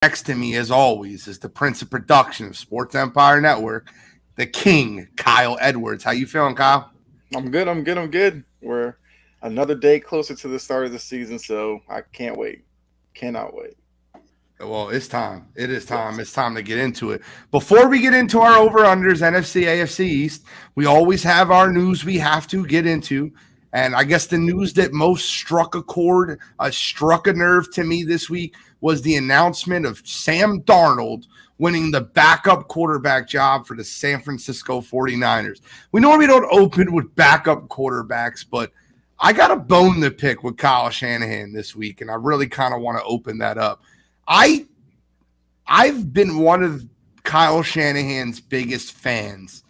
Next to me, as always, is the Prince of Production of Sports Empire Network, the King, Kyle Edwards. How you feeling, Kyle? I'm good. I'm good. We're another day closer to the start of the season, so I can't wait. Cannot wait. Well, it's time. It is time. Yes. It's time to get into it. Before we get into our over-unders, NFC, AFC East, we always have our news we have to get into. And I guess the news that most struck a chord, struck a nerve to me this week was the announcement of Sam Darnold winning the backup quarterback job for the San Francisco 49ers. We normally don't open with backup quarterbacks, but I got a bone to pick with Kyle Shanahan this week, and I really kind of want to open that up. I've been one of Kyle Shanahan's biggest fans.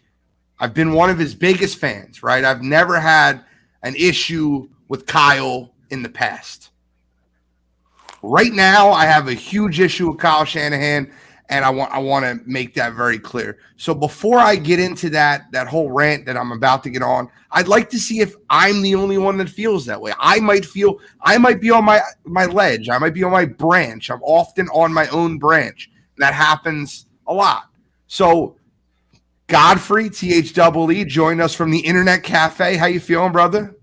I've been one of his biggest fans, right? I've never had an issue with Kyle in the past. Right now, I have a huge issue with Kyle Shanahan, and I want to make that very clear. So before I get into that whole rant that I'm about to get on, I'd like to see if I'm the only one that feels that way. I might be on my ledge. I might be on my branch. I'm often on my own branch. That happens a lot. So Godfrey, THEE, joined us from the Internet Cafe. How you feeling, brother?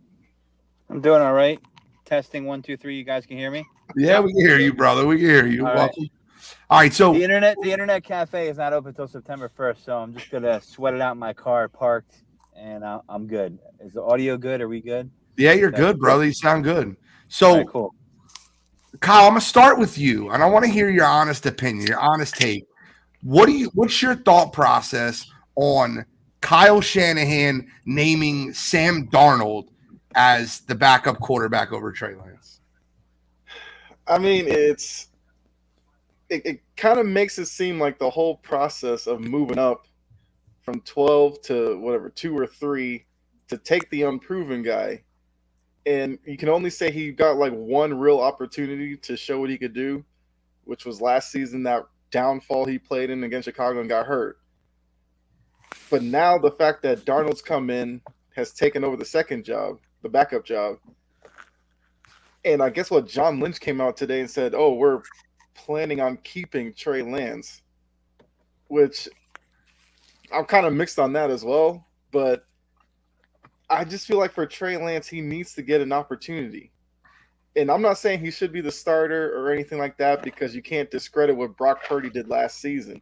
I'm doing all right. Testing 1, 2, 3. You guys can hear me? Yeah, we can hear you, brother. We can hear you. All Welcome. right. All right, so the Internet Cafe is not open until September 1st, so I'm just gonna sweat it out in my car, parked, and I'm good. Is the audio good? Are we good? Yeah, you're good, brother. You sound good. So, right, cool. Kyle, I'm gonna start with you, and I want to hear your honest opinion, your honest take. What's your thought process on Kyle Shanahan naming Sam Darnold as the backup quarterback over Trey Lance? I mean, it kind of makes it seem like the whole process of moving up from 12 to whatever 2 or 3 to take the unproven guy, and you can only say he got like one real opportunity to show what he could do, which was last season, that downfall he played in against Chicago and got hurt. But now the fact that Darnold's come in, has taken over the second job, the backup job, and I guess what John Lynch came out today and said, "Oh, we're planning on keeping Trey Lance," which I'm kind of mixed on that as well. But I just feel like for Trey Lance, he needs to get an opportunity. And I'm not saying he should be the starter or anything like that, because you can't discredit what Brock Purdy did last season.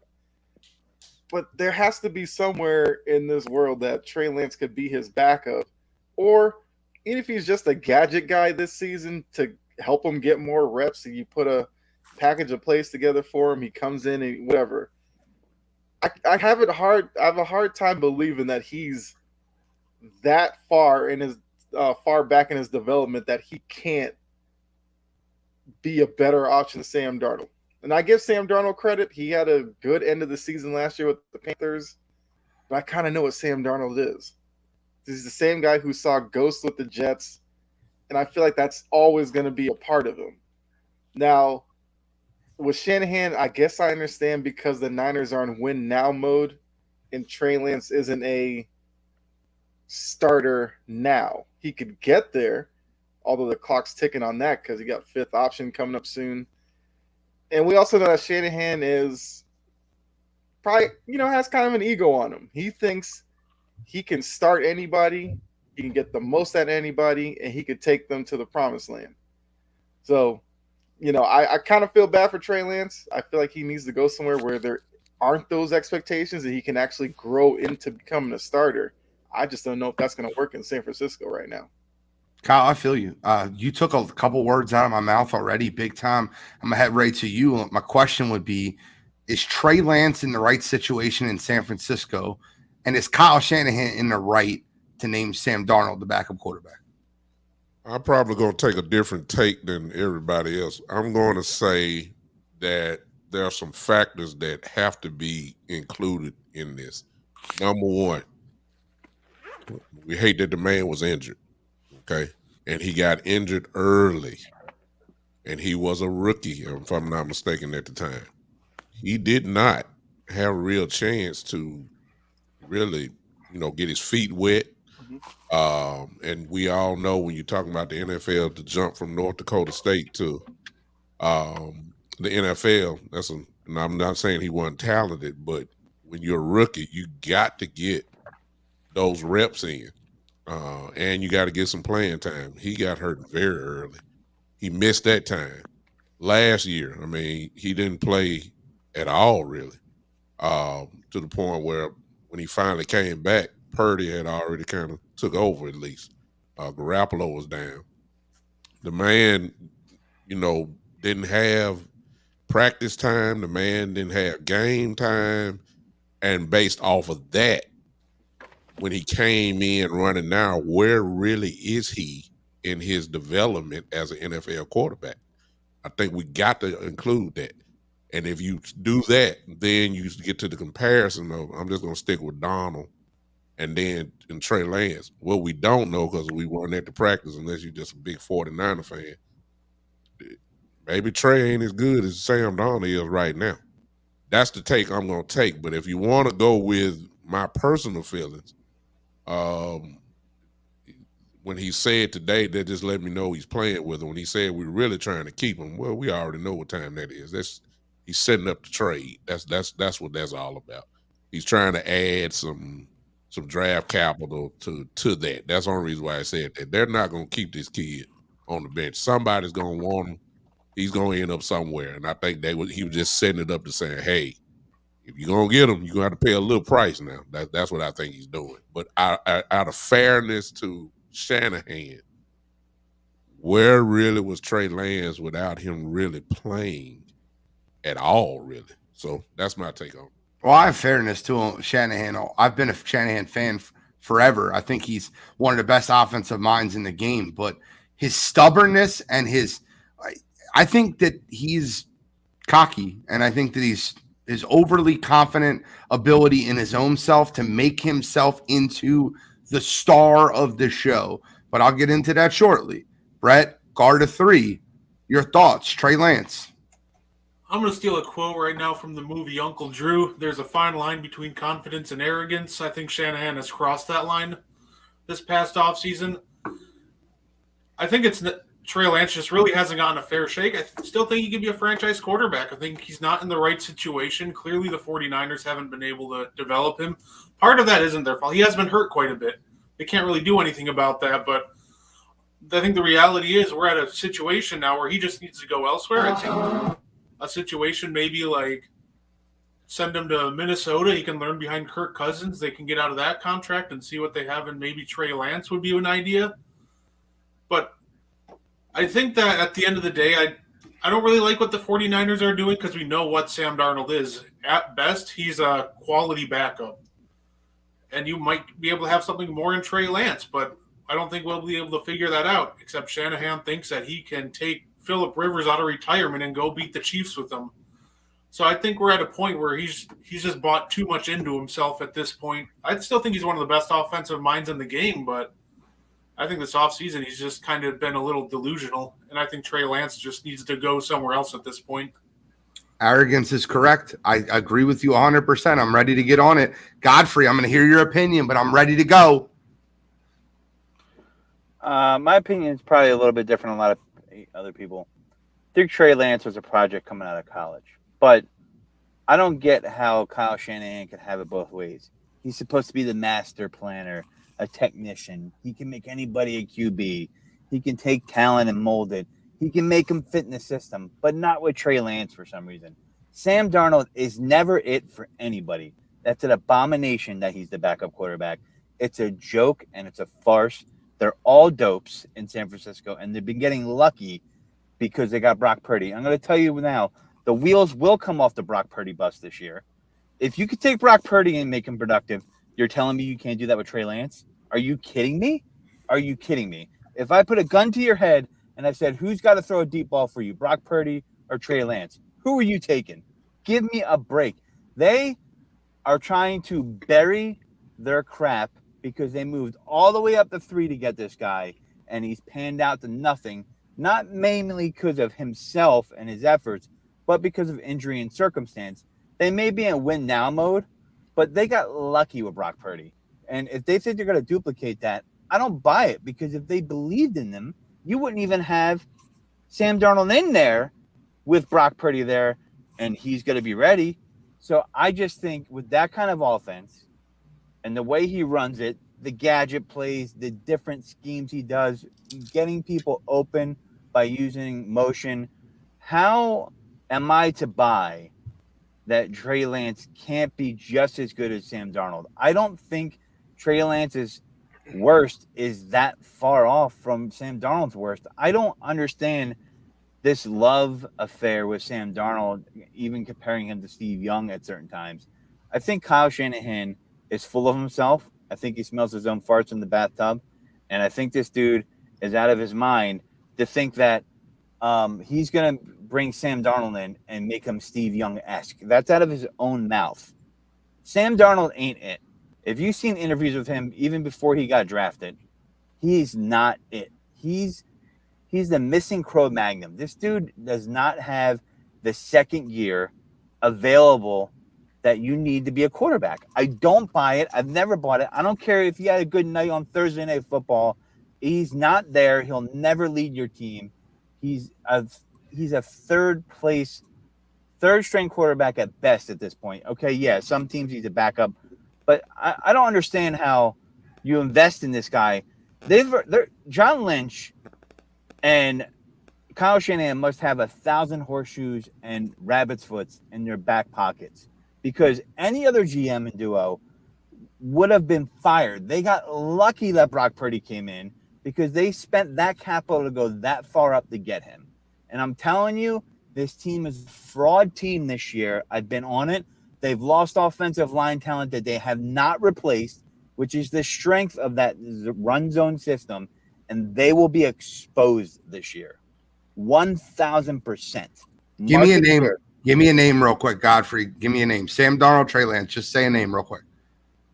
But there has to be somewhere in this world that Trey Lance could be his backup. Or even if he's just a gadget guy this season to help him get more reps, and you put a package of plays together for him, he comes in and whatever. I have a hard time believing that he's that far in his far back in his development that he can't be a better option than Sam Darnold. And I give Sam Darnold credit. He had a good end of the season last year with the Panthers. But I kind of know what Sam Darnold is. He's the same guy who saw ghosts with the Jets. And I feel like that's always going to be a part of him. Now, with Shanahan, I guess I understand, because the Niners are in win now mode and Trey Lance isn't a starter now. He could get there, although the clock's ticking on that because he got fifth option coming up soon. And we also know that Shanahan is probably, has kind of an ego on him. He thinks he can start anybody, he can get the most out of anybody, and he could take them to the promised land. So, I kind of feel bad for Trey Lance. I feel like he needs to go somewhere where there aren't those expectations and he can actually grow into becoming a starter. I just don't know if that's going to work in San Francisco right now. Kyle, I feel you. You took a couple words out of my mouth already, big time. I'm going to head right to you. My question would be, is Trey Lance in the right situation in San Francisco? And is Kyle Shanahan in the right to name Sam Darnold the backup quarterback? I'm probably going to take a different take than everybody else. I'm going to say that there are some factors that have to be included in this. Number one, we hate that the man was injured, okay? And he got injured early. And he was a rookie, if I'm not mistaken, at the time. He did not have a real chance to really, get his feet wet. And we all know when you're talking about the NFL, to jump from North Dakota State to the NFL, and I'm not saying he wasn't talented, but when you're a rookie, you got to get those reps in, and you got to get some playing time. He got hurt very early. He missed that time. Last year, I mean, he didn't play at all, really, to the point where when he finally came back, Purdy had already kind of took over at least. Garoppolo was down. The man, didn't have practice time. The man didn't have game time. And based off of that, when he came in running now, where really is he in his development as an NFL quarterback? I think we got to include that. And if you do that, then you get to the comparison of, I'm just going to stick with Donald and Trey Lance. Well, we don't know because we weren't at the practice unless you're just a big 49er fan. Maybe Trey ain't as good as Sam Darnold is right now. That's the take I'm going to take. But if you want to go with my personal feelings, when he said today, that just let me know he's playing with him. When he said we're really trying to keep him, well, we already know what time that is. He's setting up the trade. That's what that's all about. He's trying to add some draft capital to that. That's the only reason why I said that. They're not going to keep this kid on the bench. Somebody's going to want him. He's going to end up somewhere. And I think he was just setting it up to saying, hey, if you're going to get him, you're going to have to pay a little price now. That's what I think he's doing. But out of fairness to Shanahan, where really was Trey Lance without him really playing at all, really? So that's my take on it. Well, I have fairness to Shanahan. I've been a Shanahan fan forever. I think he's one of the best offensive minds in the game. But his stubbornness and I think that he's cocky, and I think that his overly confident ability in his own self to make himself into the star of the show. But I'll get into that shortly. Brett, guard of 3. Your thoughts, Trey Lance? I'm going to steal a quote right now from the movie Uncle Drew. There's a fine line between confidence and arrogance. I think Shanahan has crossed that line this past offseason. I think Trey Lance just really hasn't gotten a fair shake. I still think he could be a franchise quarterback. I think he's not in the right situation. Clearly, the 49ers haven't been able to develop him. Part of that isn't their fault. He has been hurt quite a bit. They can't really do anything about that, but I think the reality is we're at a situation now where he just needs to go elsewhere. I think a situation maybe like send him to Minnesota. He can learn behind Kirk Cousins. They can get out of that contract and see what they have, and maybe Trey Lance would be an idea. But I think that at the end of the day, I don't really like what the 49ers are doing because we know what Sam Darnold is. At best, he's a quality backup. And you might be able to have something more in Trey Lance, but I don't think we'll be able to figure that out, except Shanahan thinks that he can take Phillip Rivers out of retirement and go beat the Chiefs with them. So I think we're at a point where he's just bought too much into himself at this point. I still think he's one of the best offensive minds in the game, but I think this offseason he's just kind of been a little delusional, and I think Trey Lance just needs to go somewhere else at this point. Arrogance is correct. I agree with you 100%. I'm ready to get on it. Godfrey, I'm going to hear your opinion, but I'm ready to go. My opinion is probably a little bit different than a lot of other people. I think Trey Lance was a project coming out of college, but I don't get how Kyle Shanahan can have it both ways. He's supposed to be the master planner, a technician. He can make anybody a QB. He can take talent and mold it. He can make him fit in the system, but not with Trey Lance for some reason. Sam Darnold is never it for anybody. That's an abomination that he's the backup quarterback. It's a joke and it's a farce. They're all dopes in San Francisco, and they've been getting lucky because they got Brock Purdy. I'm going to tell you now, the wheels will come off the Brock Purdy bus this year. If you could take Brock Purdy and make him productive, you're telling me you can't do that with Trey Lance? Are you kidding me? Are you kidding me? If I put a gun to your head and I said, who's got to throw a deep ball for you, Brock Purdy or Trey Lance? Who are you taking? Give me a break. They are trying to bury their crap because they moved all the way up to 3 to get this guy, and he's panned out to nothing, not mainly because of himself and his efforts, but because of injury and circumstance. They may be in win now mode, but they got lucky with Brock Purdy. And if they think they're going to duplicate that, I don't buy it, because if they believed in them, you wouldn't even have Sam Darnold in there with Brock Purdy there, and he's going to be ready. So I just think with that kind of offense and the way he runs it, the gadget plays, the different schemes he does, getting people open by using motion, how am I to buy that Trey Lance can't be just as good as Sam Darnold? I don't think Trey Lance's worst is that far off from Sam Darnold's worst. I don't understand this love affair with Sam Darnold, even comparing him to Steve Young at certain times. I think Kyle Shanahan is full of himself. I think he smells his own farts in the bathtub. And I think this dude is out of his mind to think that he's going to bring Sam Darnold in and make him Steve Young-esque. That's out of his own mouth. Sam Darnold ain't it. If you've seen interviews with him, even before he got drafted, he's not it. He's the missing Cro-Magnon. This dude does not have the second year available that you need to be a quarterback. I don't buy it. I've never bought it. I don't care if he had a good night on Thursday Night Football. He's not there. He'll never lead your team. He's a third string quarterback at best at this point. Okay, yeah, some teams he's a backup, but I don't understand how you invest in this guy. John Lynch and Kyle Shanahan must have 1,000 horseshoes and rabbit's foots in their back pockets, because any other GM and duo would have been fired. They got lucky that Brock Purdy came in because they spent that capital to go that far up to get him. And I'm telling you, this team is a fraud team this year. I've been on it. They've lost offensive line talent that they have not replaced, which is the strength of that run zone system, and they will be exposed this year. 1,000%. Give me a name. Give me a name real quick, Godfrey. Give me a name. Sam Darnold, Trey Lance. Just say a name real quick.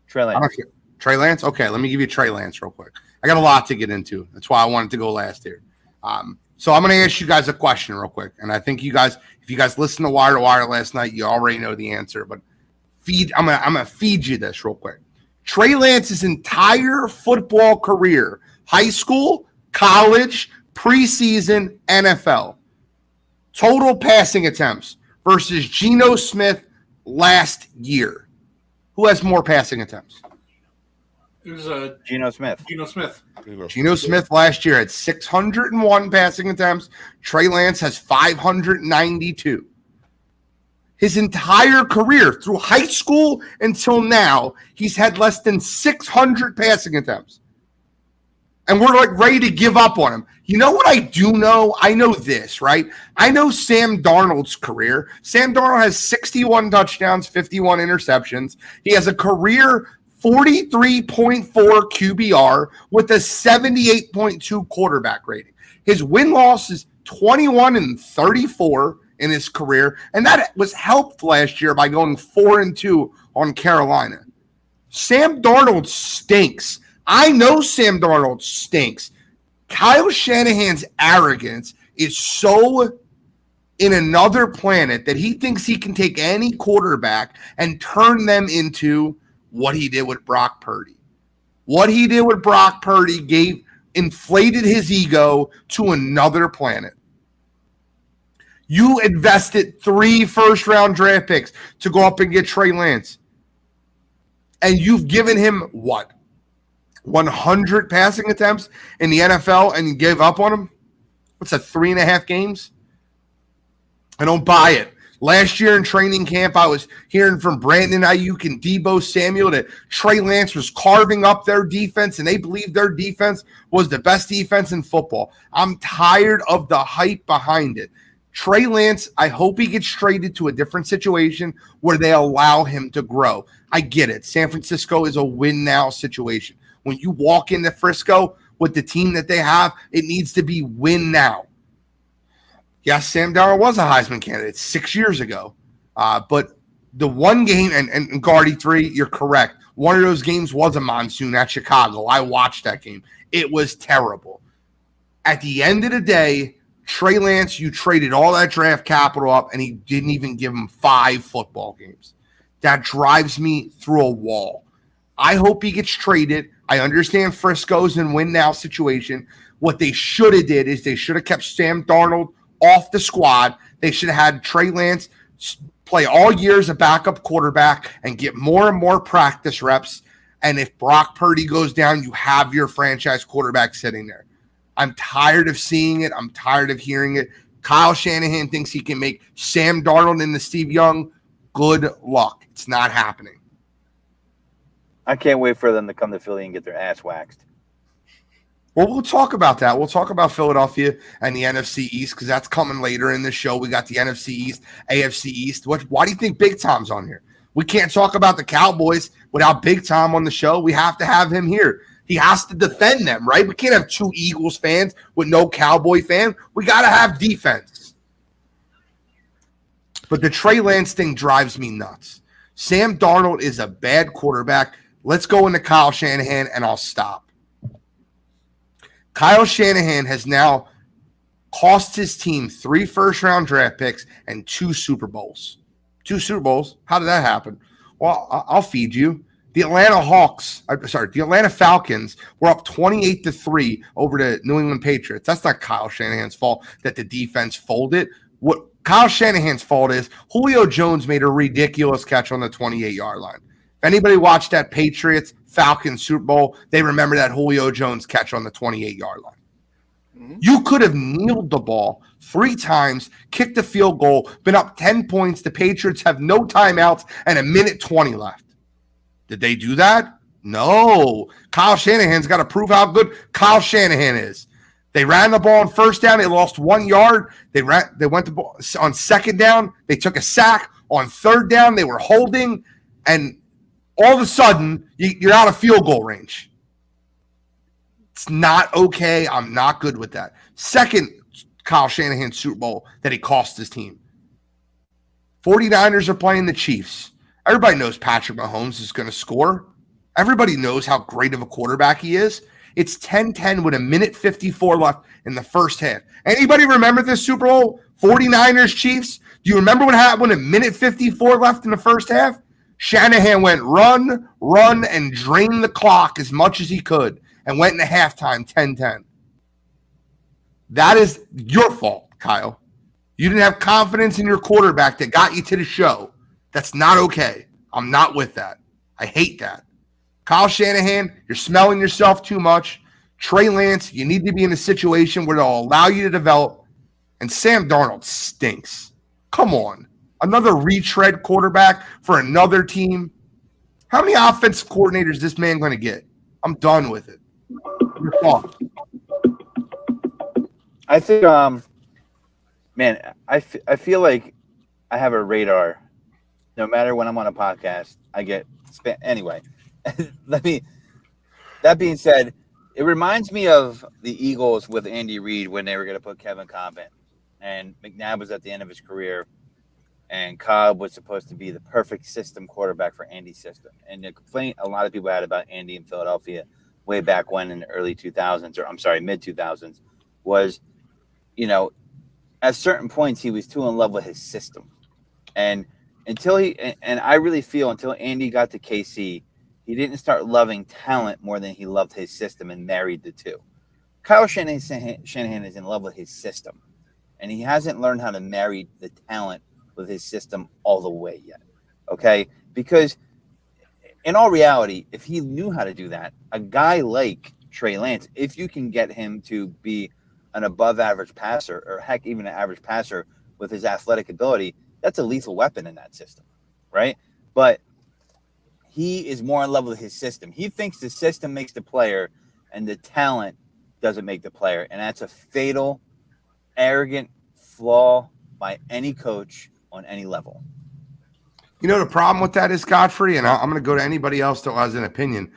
Trey Lance. I don't care. Trey Lance? Okay, let me give you Trey Lance real quick. I got a lot to get into. That's why I wanted to go last here. So I'm going to ask you guys a question real quick. And I think you guys, if you guys listened to Wire to Wire last night, you already know the answer. But I'm gonna feed you this real quick. Trey Lance's entire football career, high school, college, preseason, NFL, total passing attempts versus Geno Smith last year. Who has more passing attempts? It was Geno Smith. Geno Smith last year had 601 passing attempts. Trey Lance has 592. His entire career, through high school until now, he's had less than 600 passing attempts. And we're like ready to give up on him. You know what I do know? I know this, right? I know Sam Darnold's career. Sam Darnold has 61 touchdowns, 51 interceptions. He has a career 43.4 QBR with a 78.2 quarterback rating. His win-loss is 21-34 in his career, and that was helped last year by going 4-2 on Carolina. Sam Darnold stinks. I know Sam Darnold stinks. Kyle Shanahan's arrogance is so in another planet that he thinks he can take any quarterback and turn them into what he did with Brock Purdy. What he did with Brock Purdy inflated his ego to another planet. You invested 3 first-round draft picks to go up and get Trey Lance. And you've given him, what, 100 passing attempts in the NFL, and you gave up on him? What's that, 3.5 games? I don't buy it. Last year in training camp, I was hearing from Brandon Ayuk and Deebo Samuel that Trey Lance was carving up their defense, and they believed their defense was the best defense in football. I'm tired of the hype behind it. Trey Lance, I hope he gets traded to a different situation where they allow him to grow. I get it. San Francisco is a win-now situation. When you walk into Frisco with the team that they have, it needs to be win now. Yes, Sam Darnold was a Heisman candidate 6 years ago. But the one game, and Guardy 3, you're correct. One of those games was a monsoon at Chicago. I watched that game. It was terrible. At the end of the day, Trey Lance, you traded all that draft capital up, and he didn't even give him 5 football games. That drives me through a wall. I hope he gets traded. I understand Frisco's in win-now situation. What they should have did is they should have kept Sam Darnold off the squad. They should have had Trey Lance play all year as a backup quarterback and get more and more practice reps. And if Brock Purdy goes down, you have your franchise quarterback sitting there. I'm tired of seeing it. I'm tired of hearing it. Kyle Shanahan thinks he can make Sam Darnold into Steve Young. Good luck. It's not happening. I can't wait for them to come to Philly and get their ass waxed. Well, we'll talk about that. We'll talk about Philadelphia and the NFC East because that's coming later in the show. We got the NFC East, AFC East. Why do you think Big Tom's on here? We can't talk about the Cowboys without Big Tom on the show. We have to have him here. He has to defend them, right? We can't have two Eagles fans with no Cowboy fan. We got to have defense. But the Trey Lance thing drives me nuts. Sam Darnold is a bad quarterback. Let's go into Kyle Shanahan, and I'll stop. Kyle Shanahan has now cost his team 3 first-round draft picks and 2 Super Bowls. 2 Super Bowls? How did that happen? Well, I'll feed you. The Atlanta Falcons were up 28-3 over the New England Patriots. That's not Kyle Shanahan's fault that the defense folded. What Kyle Shanahan's fault is Julio Jones made a ridiculous catch on the 28-yard line. If anybody watched that Patriots-Falcons Super Bowl, they remember that Julio Jones catch on the 28-yard line. Mm-hmm. You could have kneeled the ball 3 times, kicked a field goal, been up 10 points. The Patriots have no timeouts and 1:20 left. Did they do that? No. Kyle Shanahan's got to prove how good Kyle Shanahan is. They ran the ball on first down. They lost 1 yard. They went to ball on second down. They took a sack. On third down, they were holding. And all of a sudden, you're out of field goal range. It's not okay. I'm not good with that. Second Kyle Shanahan Super Bowl that he cost his team. 49ers are playing the Chiefs. Everybody knows Patrick Mahomes is going to score. Everybody knows how great of a quarterback he is. It's 10-10 with 1:54 left in the first half. Anybody remember this Super Bowl? 49ers Chiefs? Do you remember what happened when 1:54 left in the first half? Shanahan went run, and drained the clock as much as he could and went into halftime 10-10. That is your fault, Kyle. You didn't have confidence in your quarterback that got you to the show. That's not okay. I'm not with that. I hate that. Kyle Shanahan, you're smelling yourself too much. Trey Lance, you need to be in a situation where they'll allow you to develop. And Sam Darnold stinks. Come on. Another retread quarterback for another team. How many offensive coordinators is this man going to get? I'm done with it. Your fault. I think, I feel like I have a radar. No matter when I'm on a podcast, I get anyway. That being said, it reminds me of the Eagles with Andy Reid when they were going to put Kevin Cobb in, and McNabb was at the end of his career, and Cobb was supposed to be the perfect system quarterback for Andy's system. And the complaint a lot of people had about Andy in Philadelphia way back when in the early 2000s, mid 2000s, was, at certain points he was too in love with his system, and I really feel until Andy got to KC, he didn't start loving talent more than he loved his system and married the two. Kyle Shanahan is in love with his system, and he hasn't learned how to marry the talent with his system all the way yet. Okay? Because in all reality, if he knew how to do that, a guy like Trey Lance, if you can get him to be an above average passer, or heck, even an average passer with his athletic ability, that's a lethal weapon in that system, right? But he is more in love with his system. He thinks the system makes the player and the talent doesn't make the player. And that's a fatal, arrogant flaw by any coach on any level. You know, the problem with that is, Godfrey, and I'm going to go to anybody else that has an opinion.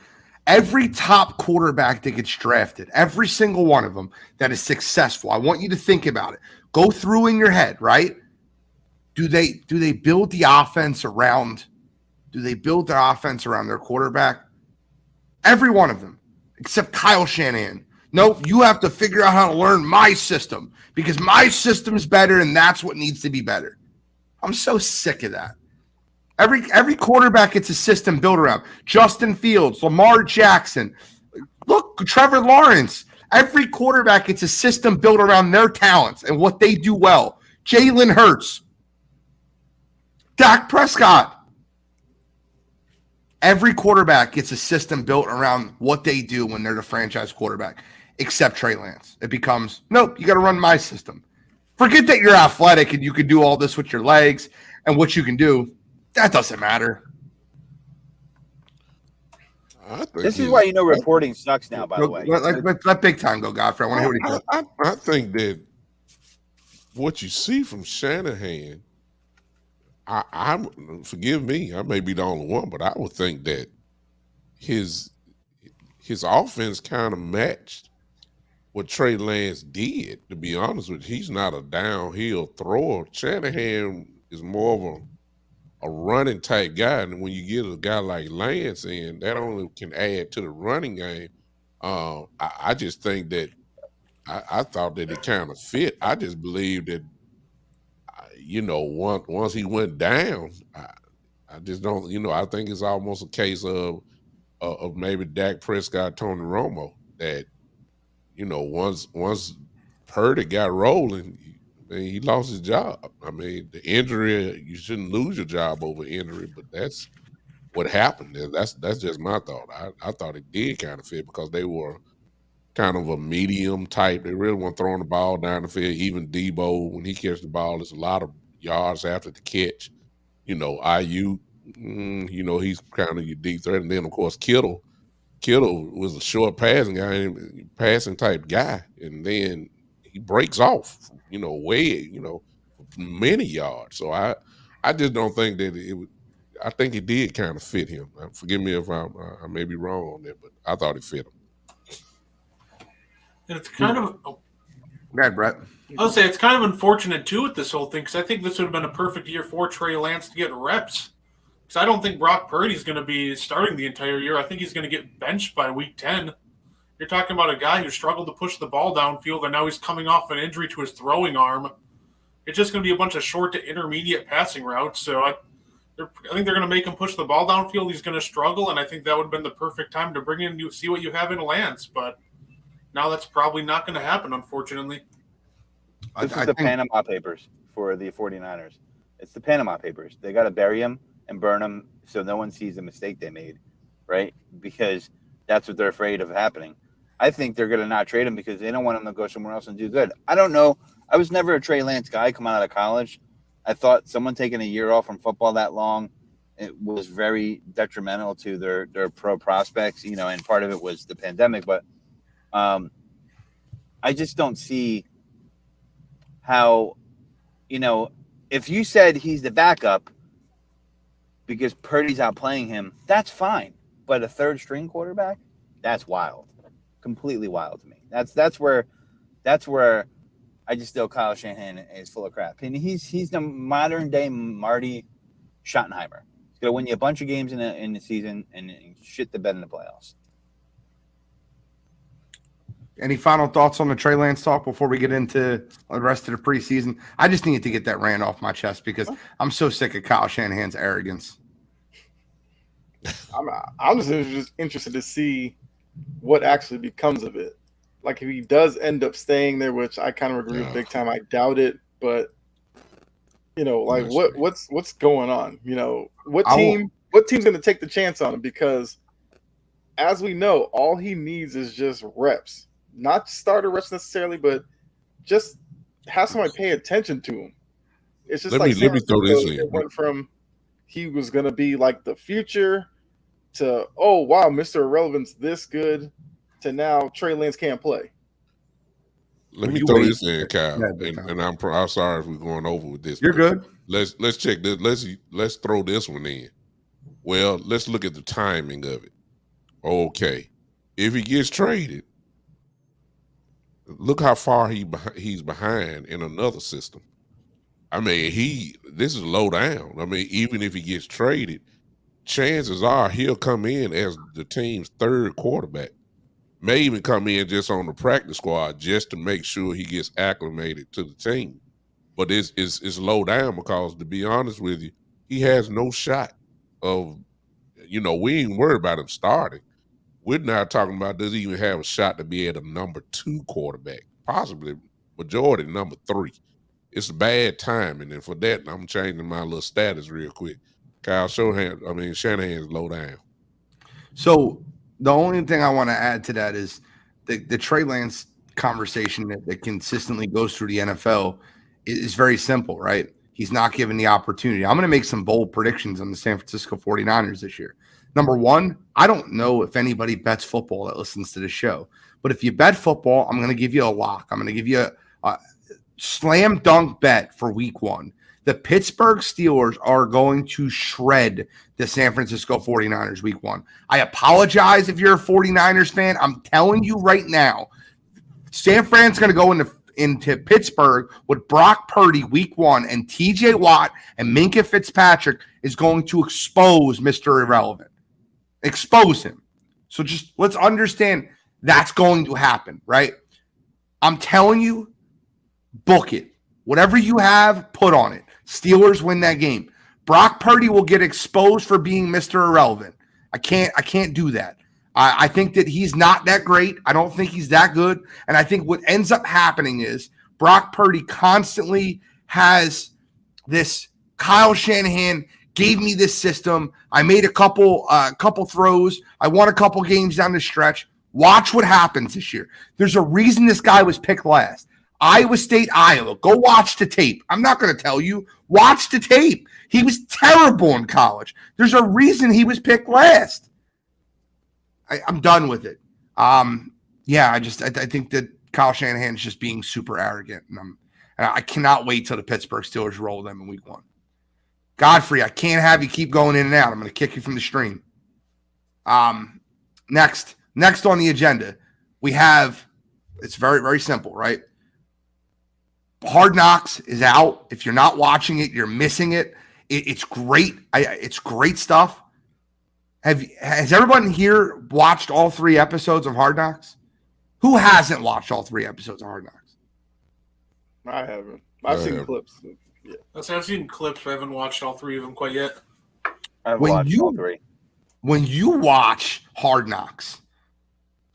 Every top quarterback that gets drafted, every single one of them that is successful, I want you to think about it. Go through in your head, right? Do they build the offense around? Do they build their offense around their quarterback? Every one of them, except Kyle Shanahan. No, you have to figure out how to learn my system because my system's better and that's what needs to be better. I'm so sick of that. Every quarterback gets a system built around Justin Fields, Lamar Jackson. Look, Trevor Lawrence. Every quarterback gets a system built around their talents and what they do well. Jalen Hurts, Dak Prescott. Every quarterback gets a system built around what they do when they're the franchise quarterback, except Trey Lance. It becomes, nope, you got to run my system. Forget that you're athletic and you can do all this with your legs and what you can do. That doesn't matter. This is why reporting sucks now, by the way. Let big time go, Godfrey. I want to hear what he says. I think that what you see from Shanahan, I forgive me, I may be the only one, but I would think that his offense kind of matched what Trey Lance did. To be honest with you, he's not a downhill thrower. Shanahan is more of a running type guy, and when you get a guy like Lance in, that only can add to the running game. I just think that I thought that it kind of fit. I just believe that once he went down, I just don't. I think it's almost a case of maybe Dak Prescott, Tony Romo, that once Purdy got rolling, he lost his job. I mean, the injury, you shouldn't lose your job over injury, but that's what happened. That's just my thought. I thought it did kind of fit because they were kind of a medium type. They really weren't throwing the ball down the field. Even Debo, when he catches the ball, it's a lot of yards after the catch. IU, he's kind of your deep threat. And then, of course, Kittle was a short passing guy, passing type guy. And then he breaks off, many yards. So I just don't think that it would. I think it did kind of fit him. Forgive me if I may be wrong on that, but I thought it fit him. And it's kind of. Go ahead, Brett. I'll say it's kind of unfortunate too with this whole thing because I think this would have been a perfect year for Trey Lance to get reps. Because I don't think Brock Purdy's going to be starting the entire year. I think he's going to get benched by week 10. You're talking about a guy who struggled to push the ball downfield, and now he's coming off an injury to his throwing arm. It's just going to be a bunch of short to intermediate passing routes. So I think they're going to make him push the ball downfield. He's going to struggle, and I think that would have been the perfect time to bring in, see what you have in Lance. But now that's probably not going to happen, unfortunately. This is the Panama Papers for the 49ers. It's the Panama Papers. They got to bury him and burn him so no one sees the mistake they made, right? Because that's what they're afraid of happening. I think they're going to not trade him because they don't want him to go somewhere else and do good. I don't know. I was never a Trey Lance guy coming out of college. I thought someone taking a year off from football that long, it was very detrimental to their pro prospects, and part of it was the pandemic. But I just don't see how, if you said he's the backup because Purdy's outplaying him, that's fine. But a third string quarterback, that's wild. Completely wild to me. That's where I just feel Kyle Shanahan is full of crap. And he's the modern day Marty Schottenheimer. He's gonna win you a bunch of games in the season and shit the bed in the playoffs. Any final thoughts on the Trey Lance talk before we get into the rest of the preseason? I just needed to get that rant off my chest because I'm so sick of Kyle Shanahan's arrogance. I'm just interested to see what actually becomes of it. Like if he does end up staying there, which I kind of agree with big time. I doubt it, but what's going on? What team's going to take the chance on him? Because as we know, all he needs is just reps. Not starter reps necessarily, but just have somebody pay attention to him. It's just let me throw this in. It went from he was going to be like the future to, oh, wow, Mr. Irrelevant's this good to now Trey Lance can't play. Let me throw this in, Kyle, and I'm sorry if we're going over with this. You're good. Let's check this. Let's throw this one in. Well, let's look at the timing of it. Okay, if he gets traded, look how far he's behind in another system. I mean, this is low down. I mean, even if he gets traded, chances are he'll come in as the team's third quarterback. May even come in just on the practice squad just to make sure he gets acclimated to the team. But it's low down because, to be honest with you, he has no shot of, we ain't worried about him starting. We're not talking about does he even have a shot to be at a number 2 quarterback, possibly majority number 3. It's a bad timing, and for that, I'm changing my little status real quick. Shanahan's low down. So the only thing I want to add to that is the Trey Lance conversation that consistently goes through the NFL is very simple, right? He's not given the opportunity. I'm going to make some bold predictions on the San Francisco 49ers this year. Number one, I don't know if anybody bets football that listens to the show, but if you bet football, I'm going to give you a lock. I'm going to give you a slam dunk bet for week 1. The Pittsburgh Steelers are going to shred the San Francisco 49ers week 1. I apologize if you're a 49ers fan. I'm telling you right now, San Fran's going to go into Pittsburgh with Brock Purdy week 1, and TJ Watt and Minkah Fitzpatrick is going to expose Mr. Irrelevant. Expose him. So just let's understand that's going to happen, right? I'm telling you, book it. Whatever you have, put on it. Steelers win that game. Brock Purdy will get exposed for being Mr. Irrelevant. I can't do that. I think that he's not that great. I don't think he's that good. And I think what ends up happening is Brock Purdy constantly has this Kyle Shanahan gave me this system. I made a couple throws. I won a couple games down the stretch. Watch what happens this year. There's a reason this guy was picked last. Iowa State, Iowa. Go watch the tape. I'm not going to tell you. Watch the tape. He was terrible in college. There's a reason he was picked last. I'm done with it. I think that Kyle Shanahan is just being super arrogant, and I cannot wait till the Pittsburgh Steelers roll them in week 1. Godfrey, I can't have you keep going in and out. I'm going to kick you from the stream. Next on the agenda, we have, it's very, very simple, right? Hard Knocks is out. If you're not watching it, you're missing it. It's great. It's great stuff. Has everyone here watched all 3 episodes of Hard Knocks? Who hasn't watched all 3 episodes of Hard Knocks? I haven't. I've seen clips. Yeah. I've seen clips, but I haven't watched all 3 of them quite yet. I've watched all 3. When you watch Hard Knocks,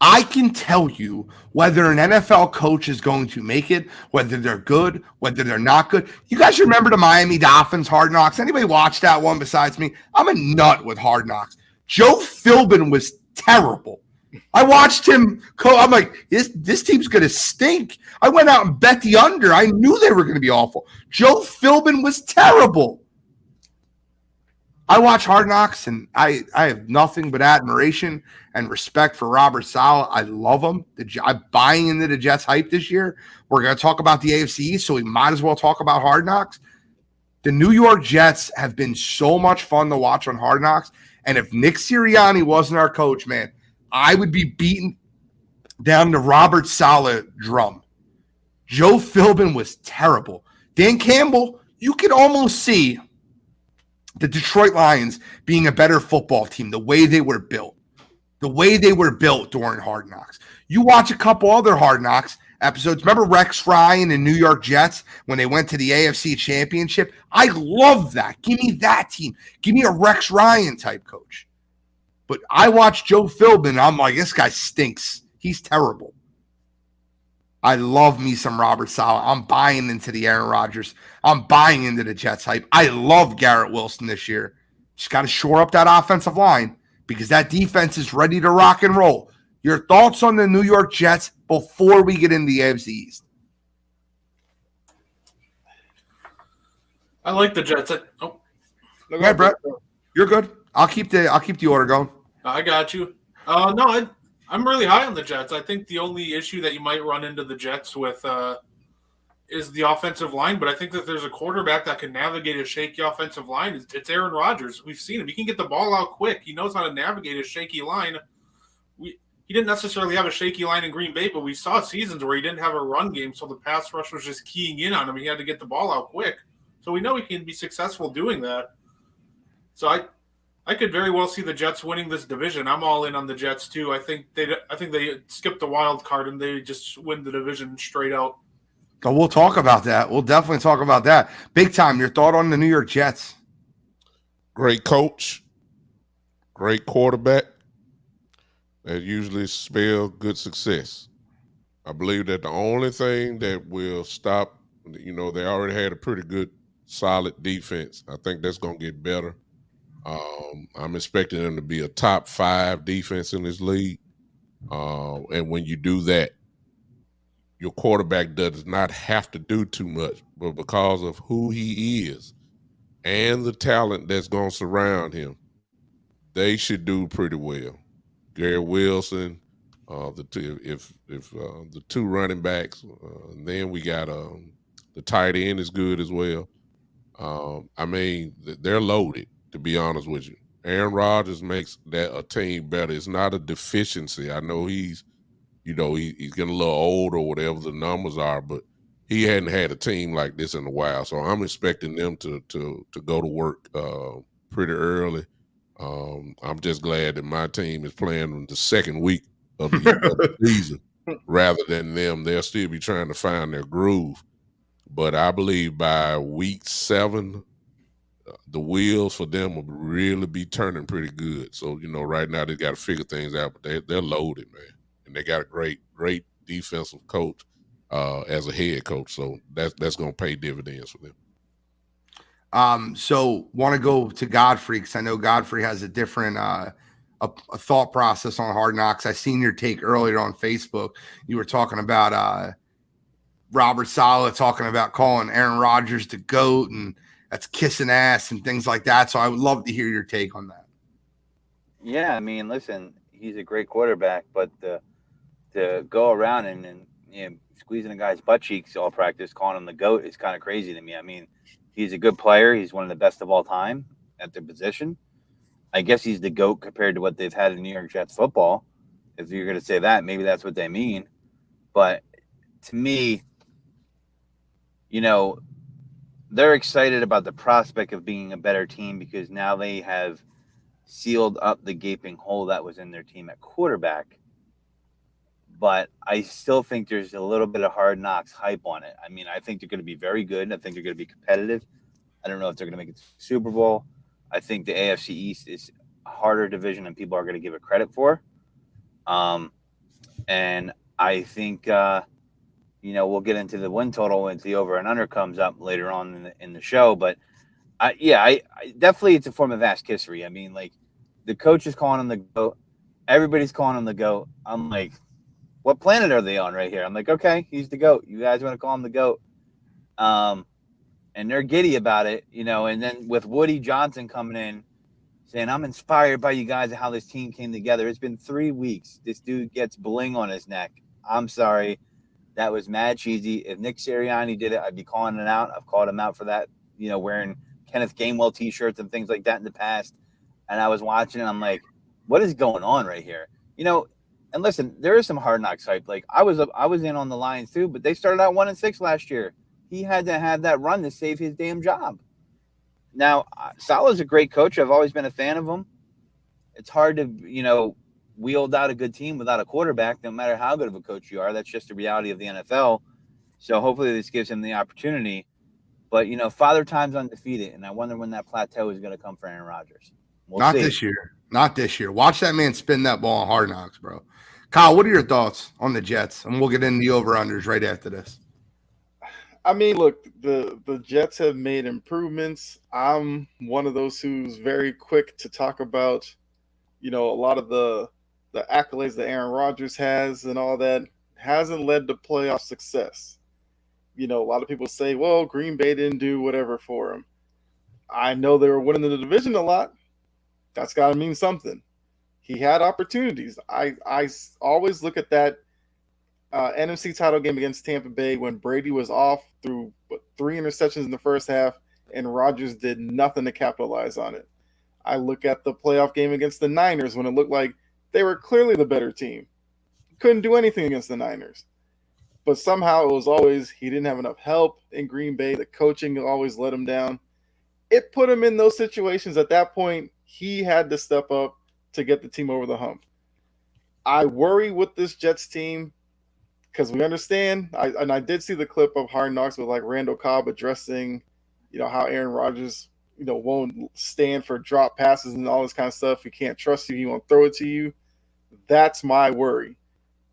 I can tell you whether an NFL coach is going to make it, whether they're good, whether they're not good. You guys remember the Miami Dolphins Hard Knocks? Anybody watch that one besides me? I'm a nut with Hard Knocks. Joe Philbin was terrible. I watched him. I'm like, this team's going to stink. I went out and bet the under. I knew they were going to be awful. Joe Philbin was terrible. I watch Hard Knocks, and I have nothing but admiration and respect for Robert Saleh. I love him. I'm buying into the Jets hype this year. We're going to talk about the AFC East, so we might as well talk about Hard Knocks. The New York Jets have been so much fun to watch on Hard Knocks, and if Nick Sirianni wasn't our coach, man, I would be beaten down the Robert Saleh drum. Joe Philbin was terrible. Dan Campbell, you could almost see the Detroit Lions being a better football team, the way they were built. The way they were built during Hard Knocks. You watch a couple other Hard Knocks episodes. Remember Rex Ryan and New York Jets when they went to the AFC Championship? I love that. Give me that team. Give me a Rex Ryan type coach. But I watched Joe Philbin, and I'm like, this guy stinks. He's terrible. I love me some Robert Saleh. I'm buying into the Aaron Rodgers. I'm buying into the Jets hype. I love Garrett Wilson this year. Just got to shore up that offensive line because that defense is ready to rock and roll. Your thoughts on the New York Jets before we get into the AFC East? I like the Jets. No, Go ahead, Brett. You're good. I'll keep the order going. I got you. I'm really high on the Jets. I think the only issue that you might run into the Jets with is the offensive line, but I think that there's a quarterback that can navigate a shaky offensive line. It's Aaron Rodgers. We've seen him. He can get the ball out quick. He knows how to navigate a shaky line. He didn't necessarily have a shaky line in Green Bay, but we saw seasons where he didn't have a run game, so the pass rush was just keying in on him. He had to get the ball out quick. So we know he can be successful doing that. So I could very well see the Jets winning this division. I'm all in on the Jets too. I think they skipped the wild card and they just win the division straight out. Oh, we'll talk about that. We'll definitely talk about that. Big time. Your thought on the New York Jets? Great coach, great quarterback. That usually spell good success. I believe that the only thing that will stop, they already had a pretty good, solid defense. I think that's going to get better. I'm expecting them to be a top 5 defense in this league. And when you do that, your quarterback does not have to do too much, but because of who he is and the talent that's going to surround him, they should do pretty well. Gary Wilson, the two running backs, and then we got the tight end is good as well. I mean, they're loaded, to be honest with you. Aaron Rodgers makes that a team better. It's not a deficiency. I know he's getting a little old or whatever the numbers are, but he hadn't had a team like this in a while. So I'm expecting them to go to work pretty early. I'm just glad that my team is playing in the second week of the season rather than them. They'll still be trying to find their groove. But I believe by week 7, the wheels for them will really be turning pretty good. So, right now they got to figure things out, but they're loaded, man. And they got a great defensive coach as a head coach. So that's going to pay dividends for them. So want to go to Godfrey, because I know Godfrey has a different a thought process on Hard Knocks. I seen your take earlier on Facebook. You were talking about Robert Saleh talking about calling Aaron Rodgers the GOAT, and that's kissing ass and things like that. So I would love to hear your take on that. Yeah, I mean, listen, he's a great quarterback, but to go around and squeezing a guy's butt cheeks all practice, calling him the GOAT is kind of crazy to me. I mean, he's a good player. He's one of the best of all time at the position. I guess he's the GOAT compared to what they've had in New York Jets football. If you're going to say that, maybe that's what they mean. But to me, they're excited about the prospect of being a better team because now they have sealed up the gaping hole that was in their team at quarterback. But I still think there's a little bit of Hard Knocks hype on it. I mean, I think they're going to be very good. I think they're going to be competitive. I don't know if they're going to make it to the Super Bowl. I think the AFC East is a harder division than people are going to give it credit for. And I think, we'll get into the win total once the over and under comes up later on in the show. But, I definitely it's a form of ass kissery. I mean, like, the coach is calling him the GOAT. Everybody's calling him the GOAT. I'm like, what planet are they on right here? I'm like, okay, he's the GOAT. You guys want to call him the GOAT? And they're giddy about it, and then with Woody Johnson coming in saying, I'm inspired by you guys and how this team came together. It's been 3 weeks. This dude gets bling on his neck. I'm sorry. That was mad cheesy. If Nick Sirianni did it, I'd be calling it out. I've called him out for that, wearing Kenneth Gainwell t-shirts and things like that in the past. And I was watching and I'm like, what is going on right here? And listen, there is some Hard Knocks hype. Like I was in on the Lions too, but they started out 1-6 last year. He had to have that run to save his damn job. Now, Saleh's a great coach. I've always been a fan of him. It's hard to, wield out a good team without a quarterback, no matter how good of a coach you are. That's just the reality of the NFL. So hopefully this gives him the opportunity. But, Father Time's undefeated, and I wonder when that plateau is going to come for Aaron Rodgers. Not this year. Not this year. Watch that man spin that ball on Hard Knocks, bro. Kyle, what are your thoughts on the Jets? And we'll get into the over-unders right after this. I mean, look, the Jets have made improvements. I'm one of those who's very quick to talk about, a lot of the accolades that Aaron Rodgers has and all that hasn't led to playoff success. A lot of people say, well, Green Bay didn't do whatever for him. I know they were winning the division a lot. That's got to mean something. He had opportunities. I always look at that NFC title game against Tampa Bay when Brady was off through 3 interceptions in the first half and Rodgers did nothing to capitalize on it. I look at the playoff game against the Niners when it looked like they were clearly the better team. Couldn't do anything against the Niners. But somehow it was always he didn't have enough help in Green Bay. The coaching always let him down. It put him in those situations. At that point, he had to step up to get the team over the hump. I worry with this Jets team because we understand, I did see the clip of Hard Knocks with like Randall Cobb addressing, how Aaron Rodgers, won't stand for drop passes and all this kind of stuff. He can't trust you. He won't throw it to you. That's my worry.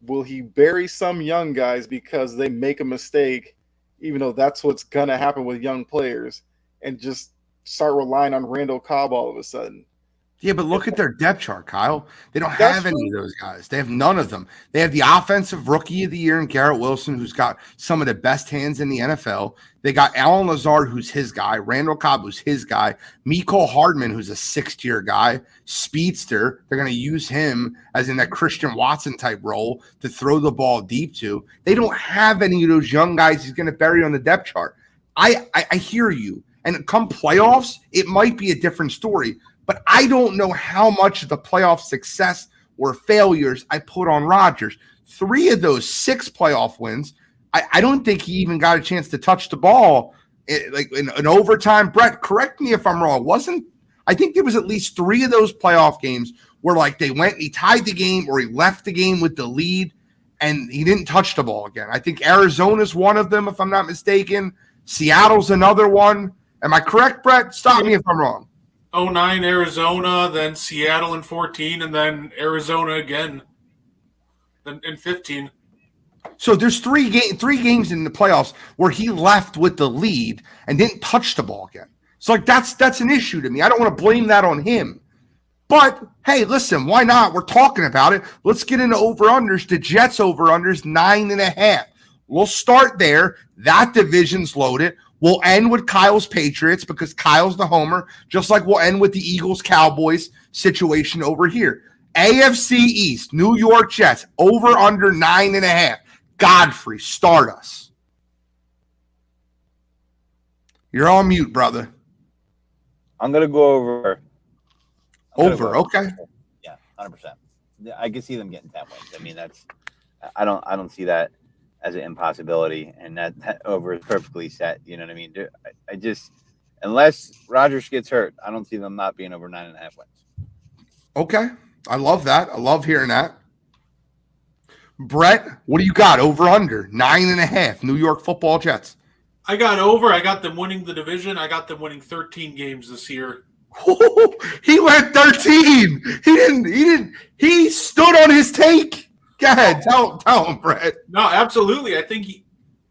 Will he bury some young guys because they make a mistake, even though that's what's going to happen with young players, and just start relying on Randall Cobb all of a sudden? Yeah, but look at their depth chart, Kyle. They don't That's have any true. of those guys. They have none of them. They have the offensive rookie of the year in Garrett Wilson, who's got some of the best hands in the NFL. They got Alan Lazard, who's his guy. Randall Cobb, who's his guy. Mecole Hardman, who's a sixth-year guy. Speedster. They're going to use him as in that Christian Watson type role to throw the ball deep to. They don't have any of those young guys he's going to bury on the depth chart. I hear you. And come playoffs, it might be a different story. But I don't know how much of the playoff success or failures I put on Rodgers. 3 of those 6 playoff wins, I don't think he even got a chance to touch the ball like in an overtime. Brett, correct me if I'm wrong. I think there was at least 3 of those playoff games where like he tied the game or he left the game with the lead and he didn't touch the ball again. I think Arizona's one of them, if I'm not mistaken. Seattle's another one. Am I correct, Brett? Stop me if I'm wrong. 09 Arizona, then Seattle in 14, and then Arizona again in 15. So there's 3 games in the playoffs where he left with the lead and didn't touch the ball again. So like that's an issue to me. I don't want to blame that on him. But hey, listen, why not? We're talking about it. Let's get into over-unders. The Jets over-unders 9.5. We'll start there. That division's loaded. We'll end with Kyle's Patriots because Kyle's the homer, just like we'll end with the Eagles-Cowboys situation over here. AFC East, New York Jets, over under 9.5. Godfrey, start us. You're on mute, brother. I'm going to go over. Okay. Yeah, 100%. I can see them getting 10 wins. I mean, I don't see that as an impossibility, and that over is perfectly set. You know what I mean? I just, unless Rodgers gets hurt, I don't see them not being over 9.5 wins. Okay. I love that. I love hearing that. Brett, what do you got? Over under 9.5. New York Football Jets. I got over. I got them winning the division. I got them winning 13 games this year. He went 13. He stood on his take. Go ahead. Tell him, Brett. No, absolutely. I think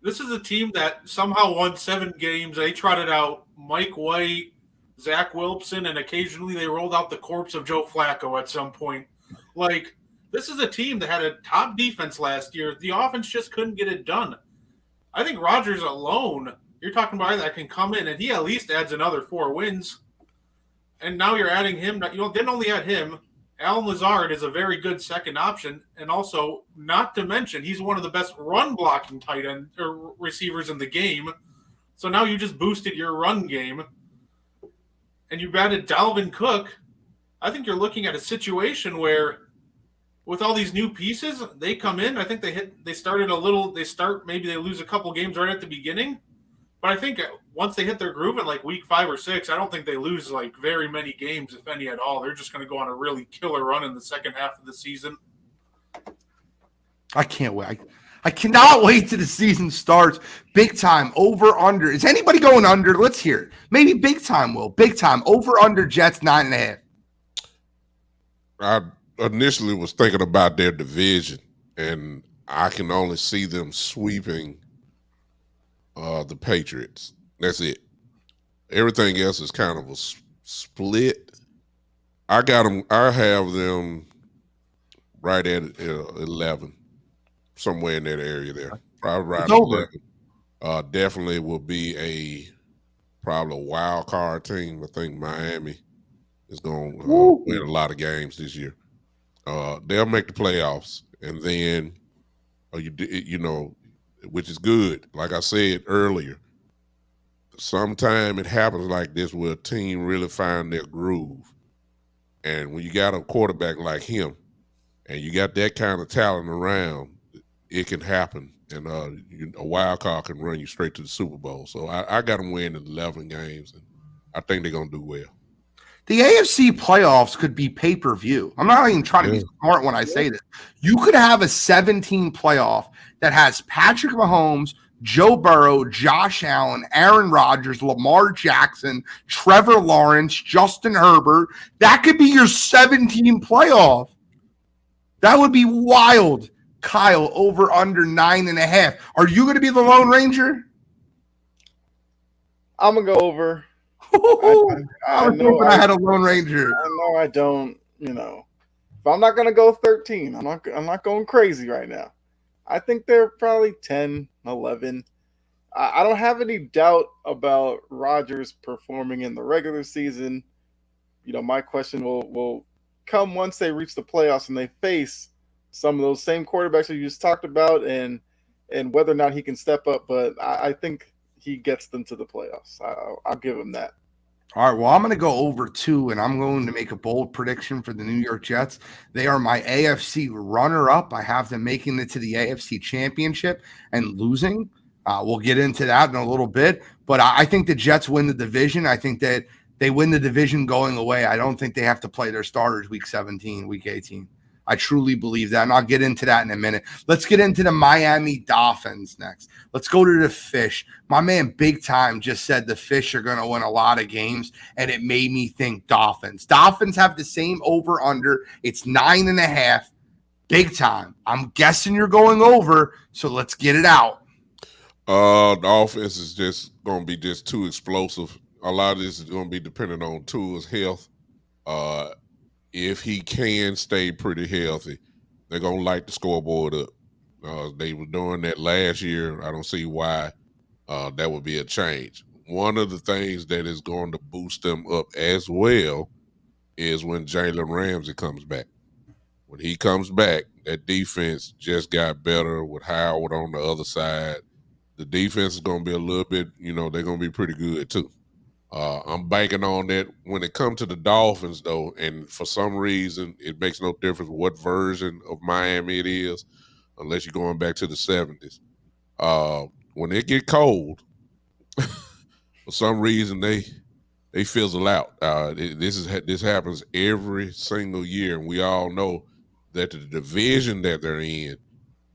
this is a team that somehow won 7 games. They trotted out Mike White, Zach Wilson, and occasionally they rolled out the corpse of Joe Flacco at some point. Like, this is a team that had a top defense last year. The offense just couldn't get it done. I think Rodgers alone, you're talking about that can come in and he at least adds another 4 wins. And now you're adding him. You didn't only add him. Alan Lazard is a very good second option. And also, not to mention, he's one of the best run-blocking tight end or receivers in the game. So now you just boosted your run game. And you've added Dalvin Cook. I think you're looking at a situation where with all these new pieces, they come in. I think maybe they lose a couple games right at the beginning. But I think once they hit their groove at like week 5 or 6, I don't think they lose like very many games, if any at all. They're just going to go on a really killer run in the second half of the season. I can't wait. I cannot wait till the season starts. Big time, over, under. Is anybody going under? Let's hear it. Maybe big time will. Big time, over, under, Jets, 9.5. I initially was thinking about their division, and I can only see them sweeping the Patriots. That's it. Everything else is kind of a split. I have them right at 11, somewhere in that area there. Probably right at 11. Definitely will be probably a wild card team. I think Miami is going to win a lot of games this year. They'll make the playoffs, and then which is good. Like I said earlier, sometime it happens like this where a team really find their groove. And when you got a quarterback like him and you got that kind of talent around, it can happen. And a wild card can run you straight to the Super Bowl. So I got them winning 11 games, and I think they're going to do well. The AFC playoffs could be pay-per-view. I'm not even trying to be smart when I say this. You could have a 17 playoff that has Patrick Mahomes, Joe Burrow, Josh Allen, Aaron Rodgers, Lamar Jackson, Trevor Lawrence, Justin Herbert. That could be your 17 playoff. That would be wild. Kyle, over under 9.5. Are you going to be the Lone Ranger? I'm gonna go over. I was hoping I had a Lone Ranger. I know I don't. If I'm not gonna go 13, I'm not going crazy right now. I think they're probably 10, 11. I don't have any doubt about Rodgers performing in the regular season. My question will come once they reach the playoffs and they face some of those same quarterbacks that you just talked about, and whether or not he can step up. But I think he gets them to the playoffs. I'll give him that. All right, well, I'm going to go over 2, and I'm going to make a bold prediction for the New York Jets. They are my AFC runner-up. I have them making it to the AFC Championship and losing. We'll get into that in a little bit. But I think the Jets win the division. I think that they win the division going away. I don't think they have to play their starters week 17, week 18. I truly believe that, and I'll get into that in a minute. Let's get into the Miami Dolphins next. Let's go to the Fish. My man Big Time just said the Fish are going to win a lot of games, and it made me think Dolphins. Dolphins have the same over-under. It's 9.5. Big Time. I'm guessing you're going over, so let's get it out. The offense is just going to be just too explosive. A lot of this is going to be dependent on Tua's health. If he can stay pretty healthy, they're going to light the scoreboard up. They were doing that last year. I don't see why that would be a change. One of the things that is going to boost them up as well is when Jalen Ramsey comes back. When he comes back, that defense just got better with Howard on the other side. The defense is going to be a little bit, they're going to be pretty good too. I'm banking on that. When it comes to the Dolphins, though, and for some reason, it makes no difference what version of Miami it is, unless you're going back to the 70s. When it get cold, for some reason, they fizzle out. This happens every single year, and we all know that the division that they're in,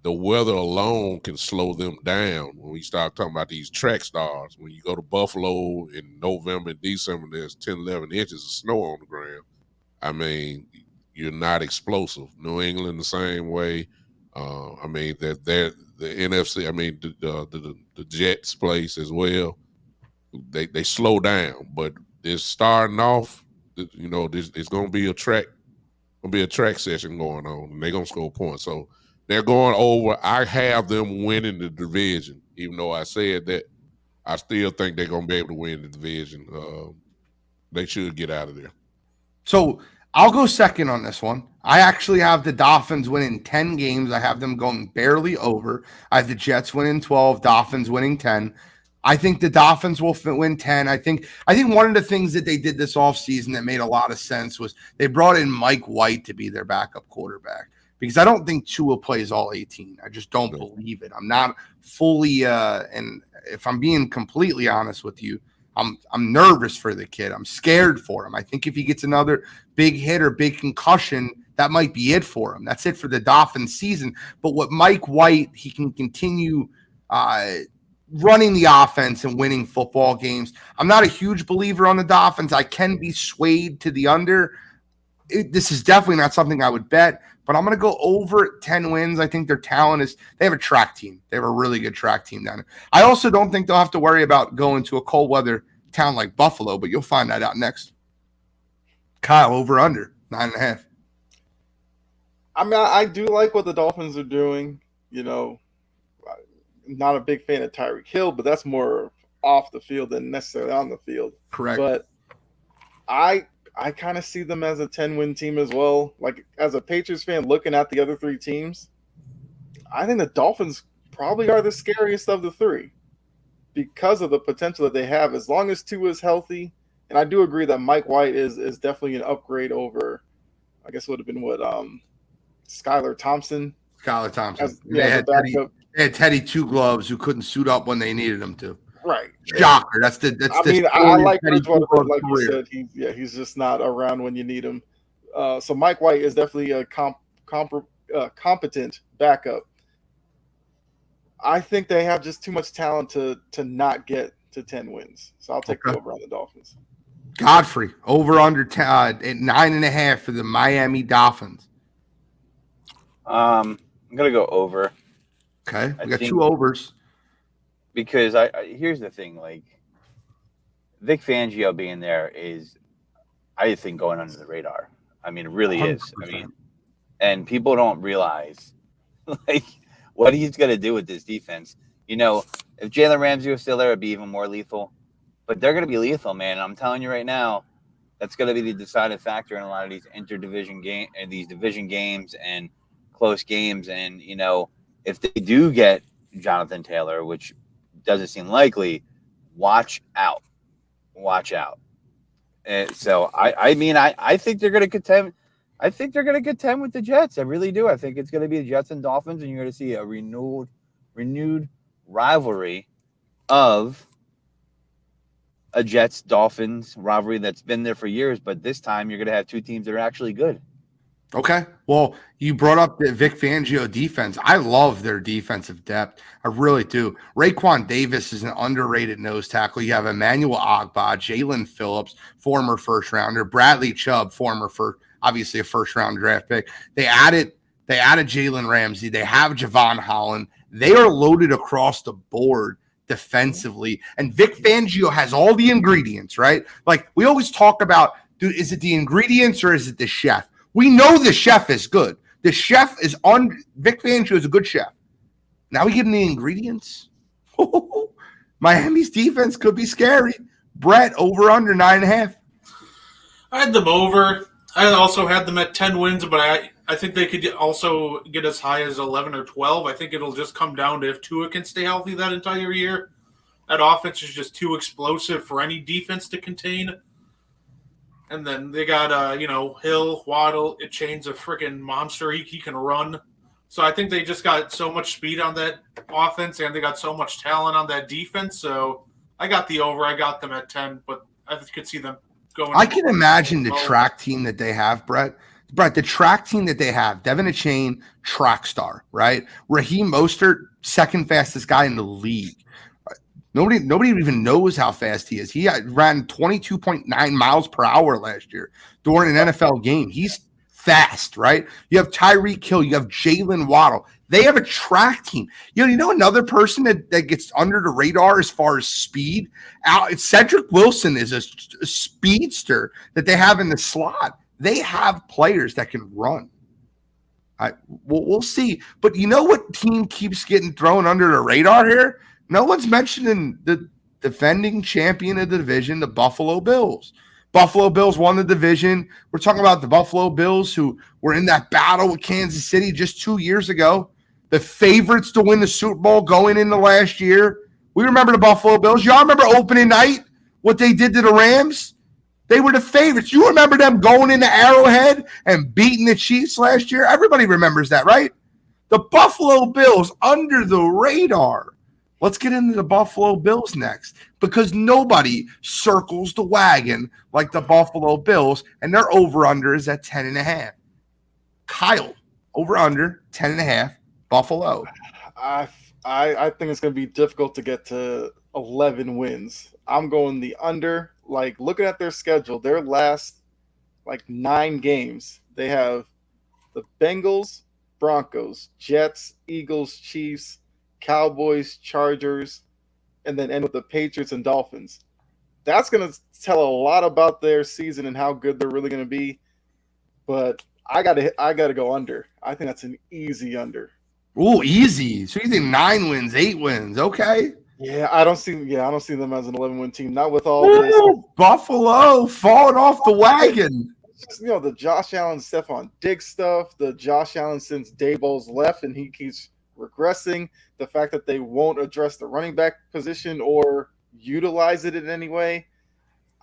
the weather alone can slow them down. When we start talking about these track stars, when you go to Buffalo in November and December, there's 10, 11 inches of snow on the ground. I mean, you're not explosive. New England the same way. That they're the NFC. The Jets place as well. They slow down, but they're starting off. It's going to be a track. Going to be a track session going on, and they're going to score points. So. They're going over. I have them winning the division. Even though I said that, I still think they're going to be able to win the division. They should get out of there. So I'll go second on this one. I actually have the Dolphins winning 10 games. I have them going barely over. I have the Jets winning 12, Dolphins winning 10. I think the Dolphins will win 10. I think one of the things that they did this offseason that made a lot of sense was they brought in Mike White to be their backup quarterback. Because I don't think Tua plays all 18. I just don't believe it. I'm not fully, and if I'm being completely honest with you, I'm nervous for the kid. I'm scared for him. I think if he gets another big hit or big concussion, that might be it for him. That's it for the Dolphins season. But with Mike White, he can continue running the offense and winning football games. I'm not a huge believer on the Dolphins. I can be swayed to the under. This is definitely not something I would bet. But I'm going to go over 10 wins. I think their talent is – they have a track team. They have a really good track team down there. I also don't think they'll have to worry about going to a cold weather town like Buffalo, but you'll find that out next. Kyle, over under 9.5. I do like what the Dolphins are doing. Not a big fan of Tyreek Hill, but that's more off the field than necessarily on the field. Correct. But I kind of see them as a 10-win team as well. Like, as a Patriots fan looking at the other 3 teams, I think the Dolphins probably are the scariest of the 3 because of the potential that they have. As long as Tua is healthy, and I do agree that Mike White is definitely an upgrade over, I guess it would have been Skylar Thompson. Skylar Thompson. They had Teddy Two Gloves who couldn't suit up when they needed him to. Right. Shocker. I like Bridgewater, like you said. He's just not around when you need him. So Mike White is definitely a competent backup. I think they have just too much talent to not get to 10 wins. So I'll take the over on the Dolphins. Godfrey, over under 9.5 for the Miami Dolphins. I'm gonna go over. Okay, I we got think- 2 overs. Because I here's the thing, like Vic Fangio being there is, I think, going under the radar. I mean, it really is. I 100%. mean, and people don't realize like what he's gonna do with this defense. You know, if Jalen Ramsey was still there, it'd be even more lethal. But they're gonna be lethal, man. And I'm telling you right now, that's gonna be the deciding factor in a lot of these interdivision game and these division games and close games. And you know, if they do get Jonathan Taylor, which doesn't seem likely, watch out. Watch out. And so I mean I think they're gonna contend. I think they're gonna contend with the Jets. I really do. I think it's gonna be the Jets and Dolphins, and you're gonna see a renewed rivalry of a Jets Dolphins rivalry that's been there for years, but this time you're gonna have 2 teams that are actually good. Okay. Well, you brought up the Vic Fangio defense. I love their defensive depth. I really do. Raekwon Davis is an underrated nose tackle. You have Emmanuel Ogbah, Jalen Phillips, former first rounder, Bradley Chubb, obviously a first round draft pick. They added Jalen Ramsey. They have Javon Holland. They are loaded across the board defensively. And Vic Fangio has all the ingredients, right? Like we always talk about, dude, is it the ingredients or is it the chef? We know the chef is good. The chef is on. Vic Fangio is a good chef. Now we get in the ingredients. Miami's defense could be scary. Brett, over under 9.5. I had them over. I also had them at 10 wins, but I think they could also get as high as 11 or 12. I think it'll just come down to if Tua can stay healthy that entire year. That offense is just too explosive for any defense to contain. And then they got, Hill, Waddle. It chains a freaking monster. He can run. So I think they just got so much speed on that offense, and they got so much talent on that defense. So I got the over. I got them at 10, but I could see them going. I can imagine the track team that they have, Brett. Brett, the track team that they have, Devin Achane, track star, right? Raheem Mostert, second fastest guy in the league. Nobody even knows how fast he is. He ran 22.9 miles per hour last year during an NFL game. He's fast, right? You have Tyreek Hill. You have Jalen Waddle. They have a track team. You know another person that gets under the radar as far as speed? Cedric Wilson is a speedster that they have in the slot. They have players that can run. We'll see. But you know what team keeps getting thrown under the radar here? No one's mentioning the defending champion of the division, the Buffalo Bills. Buffalo Bills won the division. We're talking about the Buffalo Bills who were in that battle with Kansas City just 2 years ago. The favorites to win the Super Bowl going into last year. We remember the Buffalo Bills. Y'all remember opening night, what they did to the Rams? They were the favorites. You remember them going into Arrowhead and beating the Chiefs last year? Everybody remembers that, right? The Buffalo Bills under the radar. Let's get into the Buffalo Bills next because nobody circles the wagon like the Buffalo Bills, and their over-under is at 10.5. Kyle, over-under 10.5, Buffalo. I think it's going to be difficult to get to 11 wins. I'm going the under. Like, looking at their schedule, their last, 9 games, they have the Bengals, Broncos, Jets, Eagles, Chiefs, Cowboys, Chargers, and then end with the Patriots and Dolphins. That's going to tell a lot about their season and how good they're really going to be. But I got to go under. I think that's an easy under. Ooh, easy. So you think 9 wins, 8 wins? Okay. Yeah, I don't see them as an 11-win team. Not with all this. Buffalo falling off the wagon. It's just, the Josh Allen, Stephon Diggs stuff. The Josh Allen since Daboll's left, and he keeps regressing. The fact that they won't address the running back position or utilize it in any way,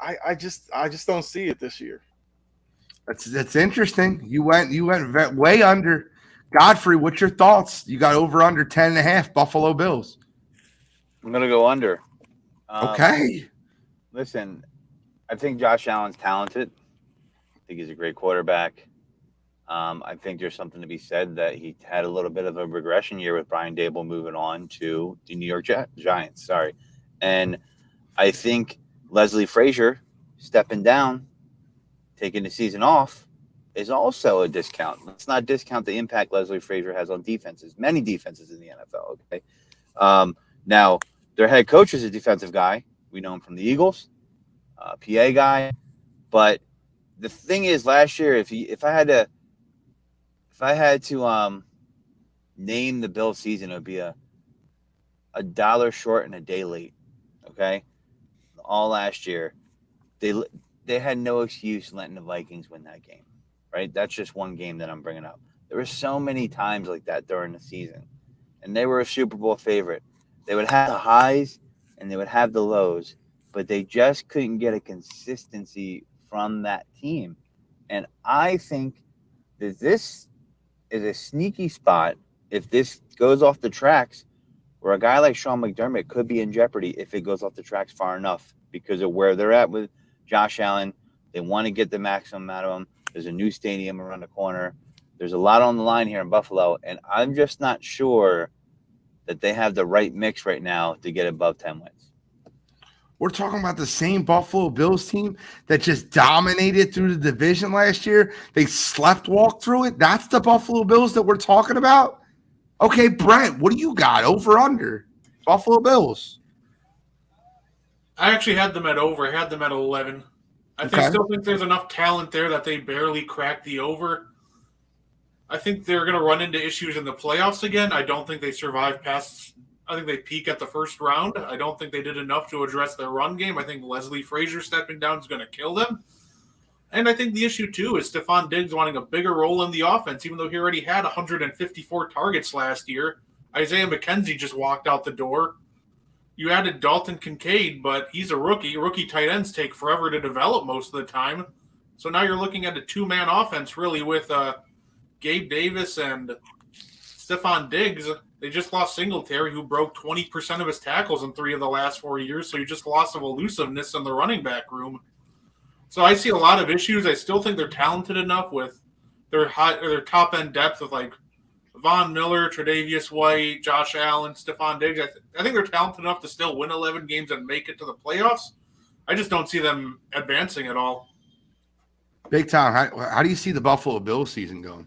I just don't see it this year. That's interesting. You went way under. Godfrey, what's your thoughts? You got over under 10.5 Buffalo Bills. I'm gonna go under. Okay. Listen, I think Josh Allen's talented. I think he's a great quarterback. I think there's something to be said that he had a little bit of a regression year with Brian Daboll moving on to the New York Giants. Sorry. And I think Leslie Frazier stepping down, taking the season off, is also a discount. Let's not discount the impact Leslie Frazier has on defenses, many defenses in the NFL. Okay. Now, their head coach is a defensive guy. We know him from the Eagles, PA guy. But the thing is, last year, if I had to name the Bills season, it would be a dollar short and a day late. Okay, all last year, they had no excuse letting the Vikings win that game. Right, that's just one game that I'm bringing up. There were so many times like that during the season, and they were a Super Bowl favorite. They would have the highs and they would have the lows, but they just couldn't get a consistency from that team. And I think that this is a sneaky spot if this goes off the tracks, where a guy like Sean McDermott could be in jeopardy if it goes off the tracks far enough because of where they're at with Josh Allen. They want to get the maximum out of him. There's a new stadium around the corner. There's a lot on the line here in Buffalo, and I'm just not sure that they have the right mix right now to get above 10 wins. We're talking about the same Buffalo Bills team that just dominated through the division last year. They walked through it. That's the Buffalo Bills that we're talking about? Okay, Brent, what do you got? Over, under? Buffalo Bills. I actually had them at over. I had them at 11. I still think there's enough talent there that they barely cracked the over. I think they're going to run into issues in the playoffs again. I don't think they survive past – I think they peak at the first round. I don't think they did enough to address their run game. I think Leslie Frazier stepping down is going to kill them. And I think the issue, too, is Stephon Diggs wanting a bigger role in the offense, even though he already had 154 targets last year. Isaiah McKenzie just walked out the door. You added Dalton Kincaid, but he's a rookie. Rookie tight ends take forever to develop most of the time. So now you're looking at a two-man offense, really, with Gabe Davis and Stephon Diggs. They just lost Singletary, who broke 20% of his tackles in 3 of the last 4 years, so you just lost of elusiveness in the running back room. So I see a lot of issues. I still think they're talented enough with their top-end depth of, like, Von Miller, Tre'Davious White, Josh Allen, Stephon Diggs. I think they're talented enough to still win 11 games and make it to the playoffs. I just don't see them advancing at all. Big Tom, how do you see the Buffalo Bills season going?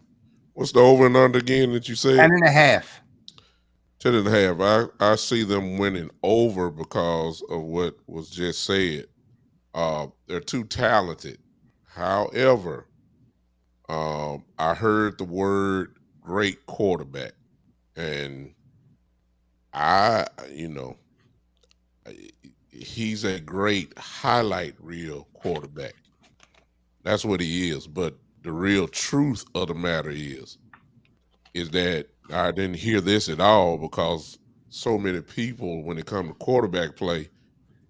What's the over and under again that you said? 10.5. 10.5. I see them winning over because of what was just said. They're too talented. However, I heard the word great quarterback, and he's a great highlight reel quarterback. That's what he is. But the real truth of the matter is that I didn't hear this at all, because so many people, when it comes to quarterback play,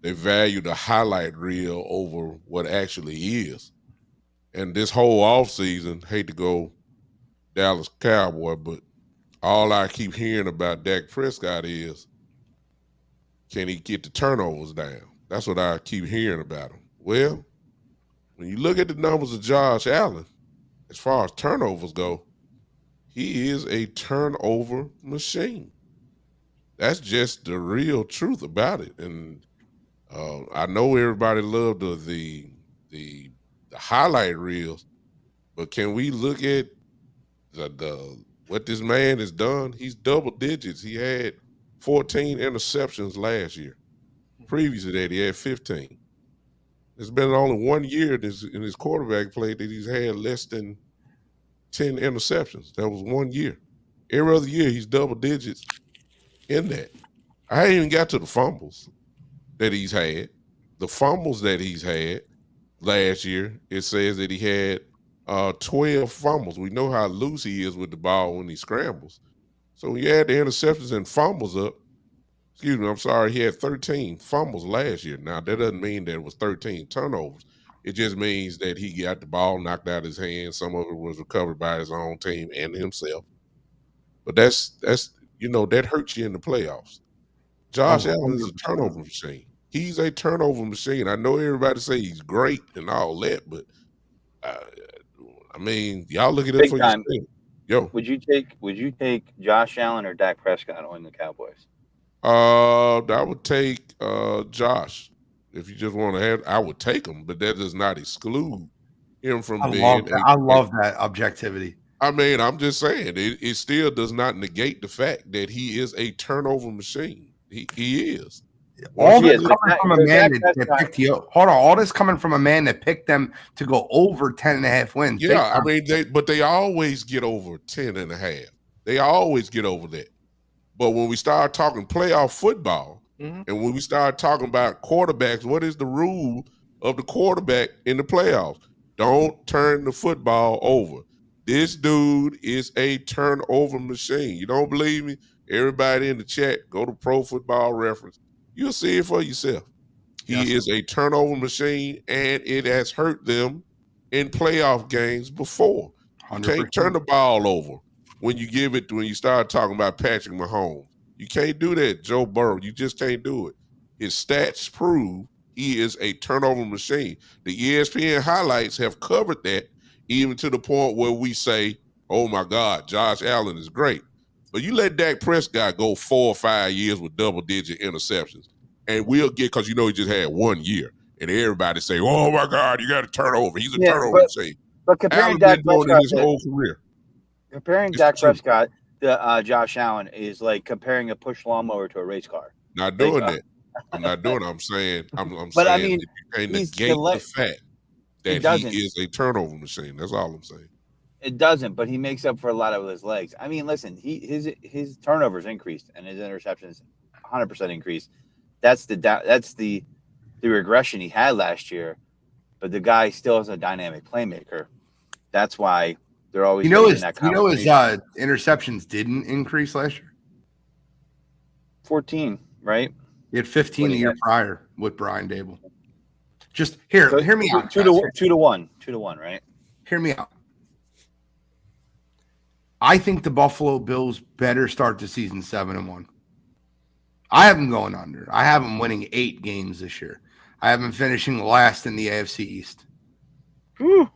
they value the highlight reel over what actually is. And this whole offseason, hate to go Dallas Cowboy, but all I keep hearing about Dak Prescott is, can he get the turnovers down? That's what I keep hearing about him. Well, when you look at the numbers of Josh Allen, as far as turnovers go, he is a turnover machine. That's just the real truth about it. And I know everybody loved the highlight reels, but can we look at what this man has done? He's double digits. He had 14 interceptions last year. Previous to that, he had 15. It's been only 1 year in his quarterback play that he's had less than 10 interceptions. That was 1 year. Every other year, he's double digits in that. I ain't even got to the fumbles that he's had. The fumbles that he's had last year, it says that he had 12 fumbles. We know how loose he is with the ball when he scrambles. So when you add the interceptions and fumbles up, he had 13 fumbles last year. Now, that doesn't mean that it was 13 turnovers. It just means that he got the ball knocked out of his hands. Some of it was recovered by his own team and himself. But that hurts you in the playoffs. Josh Allen is a turnover machine. He's a turnover machine. I know everybody say he's great and all that, but y'all look at it for yourself. Yo, would you take Josh Allen or Dak Prescott on the Cowboys? I would take Josh. If you just want to have, I would take him, but that does not exclude him from I being love that objectivity. I mean, I'm just saying it still does not negate the fact that he is a turnover machine. He is. All He this is, coming but from a Dak man that Prescott- picked you. Hold on. All this coming from a man that picked them to go over 10.5 wins. Big Yeah, I time. mean, they always get over 10.5. They always get over that. But when we start talking playoff football, Mhm. and when we start talking about quarterbacks, what is the rule of the quarterback in the playoffs? Don't turn the football over. This dude is a turnover machine. You don't believe me? Everybody in the chat, go to Pro Football Reference. You'll see it for yourself. He is a turnover machine, and it has hurt them in playoff games before. You 100%. can't turn the ball over when you start talking about Patrick Mahomes. You can't do that, Joe Burrow. You just can't do it. His stats prove he is a turnover machine. The ESPN highlights have covered that, even to the point where we say, oh my God, Josh Allen is great. But you let Dak Prescott go 4 or 5 years with double-digit interceptions, and we'll get, because he just had 1 year, and everybody say, oh my God, you got to turn over. He's a turnover machine. But comparing Allen Dak been doing it Prescott his whole career. Comparing It's Dak true. Prescott to Josh Allen is like comparing a push lawnmower to a race car. Not doing that. I'm not doing it. I'm saying But I saying mean, that you can't he's negate the collect- fact It that doesn't. he is a turnover machine. That's all I'm saying. It doesn't, but he makes up for a lot of his legs. I mean, listen, his turnovers increased and his interceptions 100% increased. That's the regression he had last year. But the guy still is a dynamic playmaker. That's why they're always his conversation. Interceptions didn't increase last year. 14, right? He had 15 the year prior with Brian Dable. Just So hear me out. 2 to 1, right? Hear me out. I think the Buffalo Bills better start the season 7-1. I have them going under. I have them winning 8 games this year. I have them finishing last in the AFC East. Whew.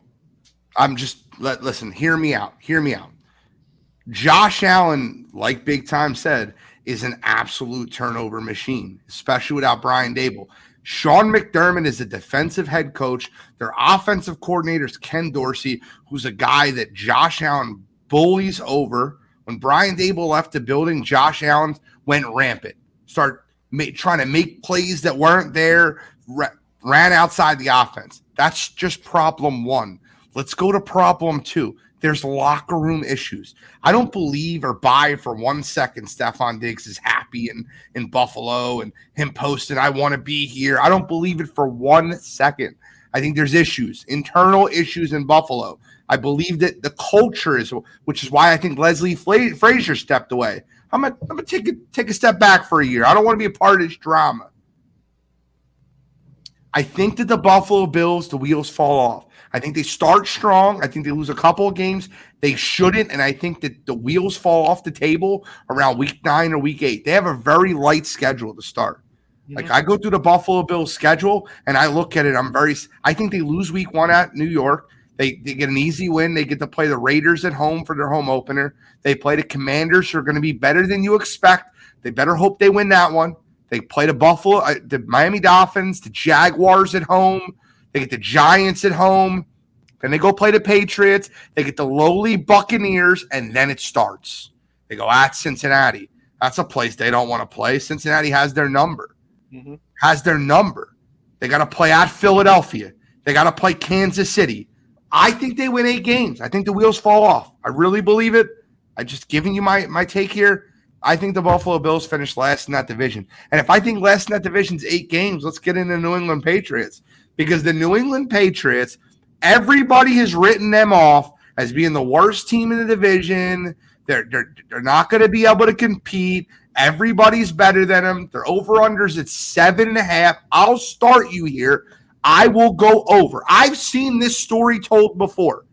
Listen, hear me out. Hear me out. Josh Allen, like Big Time said, is an absolute turnover machine, especially without Brian Dable. Sean McDermott is a defensive head coach. Their offensive coordinator is Ken Dorsey, who's a guy that Josh Allen bullies over. When Brian Dable left the building, Josh Allen went rampant. Trying to make plays that weren't there, ran outside the offense. That's just problem 1. Let's go to problem 2. There's locker room issues. I don't believe or buy for 1 second Stephon Diggs is happy in Buffalo and him posting, I want to be here. I don't believe it for 1 second. I think there's issues, internal issues in Buffalo. I believe that the culture is, which is why I think Leslie Frazier stepped away. I'm gonna take a step back for a year. I don't want to be a part of this drama. I think that the Buffalo Bills, the wheels fall off. I think they start strong. I think they lose a couple of games they shouldn't, and I think that the wheels fall off the table around week 9 or week 8. They have a very light schedule to start. Like, I go through the Buffalo Bills schedule and I look at it. I think they lose week 1 at New York. They get an easy win. They get to play the Raiders at home for their home opener. They play the Commanders, who are going to be better than you expect. They better hope they win that one. They play the Miami Dolphins, the Jaguars at home. They get the Giants at home. Then they go play the Patriots. They get the lowly Buccaneers, and then it starts. They go at Cincinnati. That's a place they don't want to play. Cincinnati has their number. They got to play at Philadelphia. They got to play Kansas City. I think they win 8 games. I think the wheels fall off. I really believe it. I'm just giving you my take here. I think the Buffalo Bills finish last in that division. And if I think last in that division is 8 games, let's get into New England Patriots. Because the New England Patriots, everybody has written them off as being the worst team in the division. They're not going to be able to compete. Everybody's better than them. Their over-unders at 7.5. I'll start you here. I will go over. I've seen this story told before.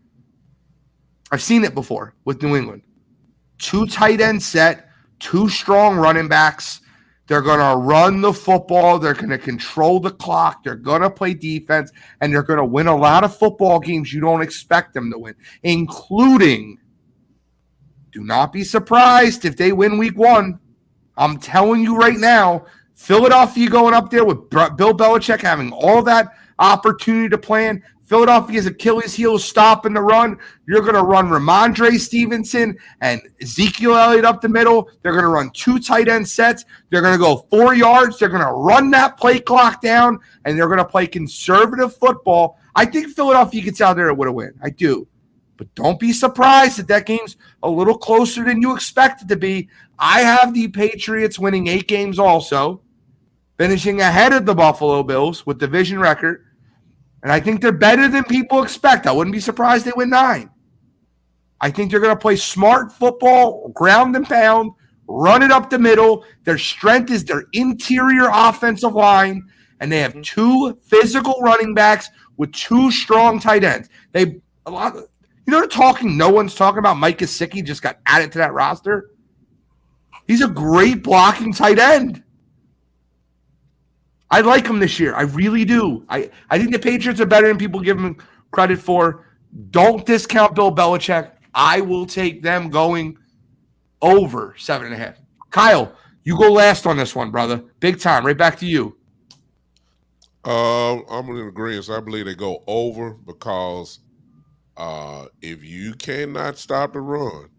I've seen it before with New England. 2 tight end set, 2 strong running backs. They're going to run the football. They're going to control the clock. They're going to play defense, and they're going to win a lot of football games you don't expect them to win, including, do not be surprised if they win week 1. I'm telling you right now, Philadelphia going up there with Bill Belichick having all that opportunity to plan. Philadelphia's Achilles heel is stopping the run. You're going to run Ramondre Stevenson and Ezekiel Elliott up the middle. They're going to run 2 tight end sets. They're going to go 4 yards. They're going to run that play clock down, and they're going to play conservative football. I think Philadelphia gets out there with a win. I do. But don't be surprised that that game's a little closer than you expect it to be. I have the Patriots winning 8 games also, finishing ahead of the Buffalo Bills with division record. And I think they're better than people expect. I wouldn't be surprised they win 9. I think they're going to play smart football, ground and pound, run it up the middle. Their strength is their interior offensive line, and they have 2 physical running backs with 2 strong tight ends. No one's talking about Mike Gesicki just got added to that roster. He's a great blocking tight end. I like him this year. I really do. I think the Patriots are better than people give them credit for. Don't discount Bill Belichick. I will take them going over 7.5. Kyle, you go last on this one, brother. Big time. Right back to you. I'm in agreement. I believe they go over because if you cannot stop the run,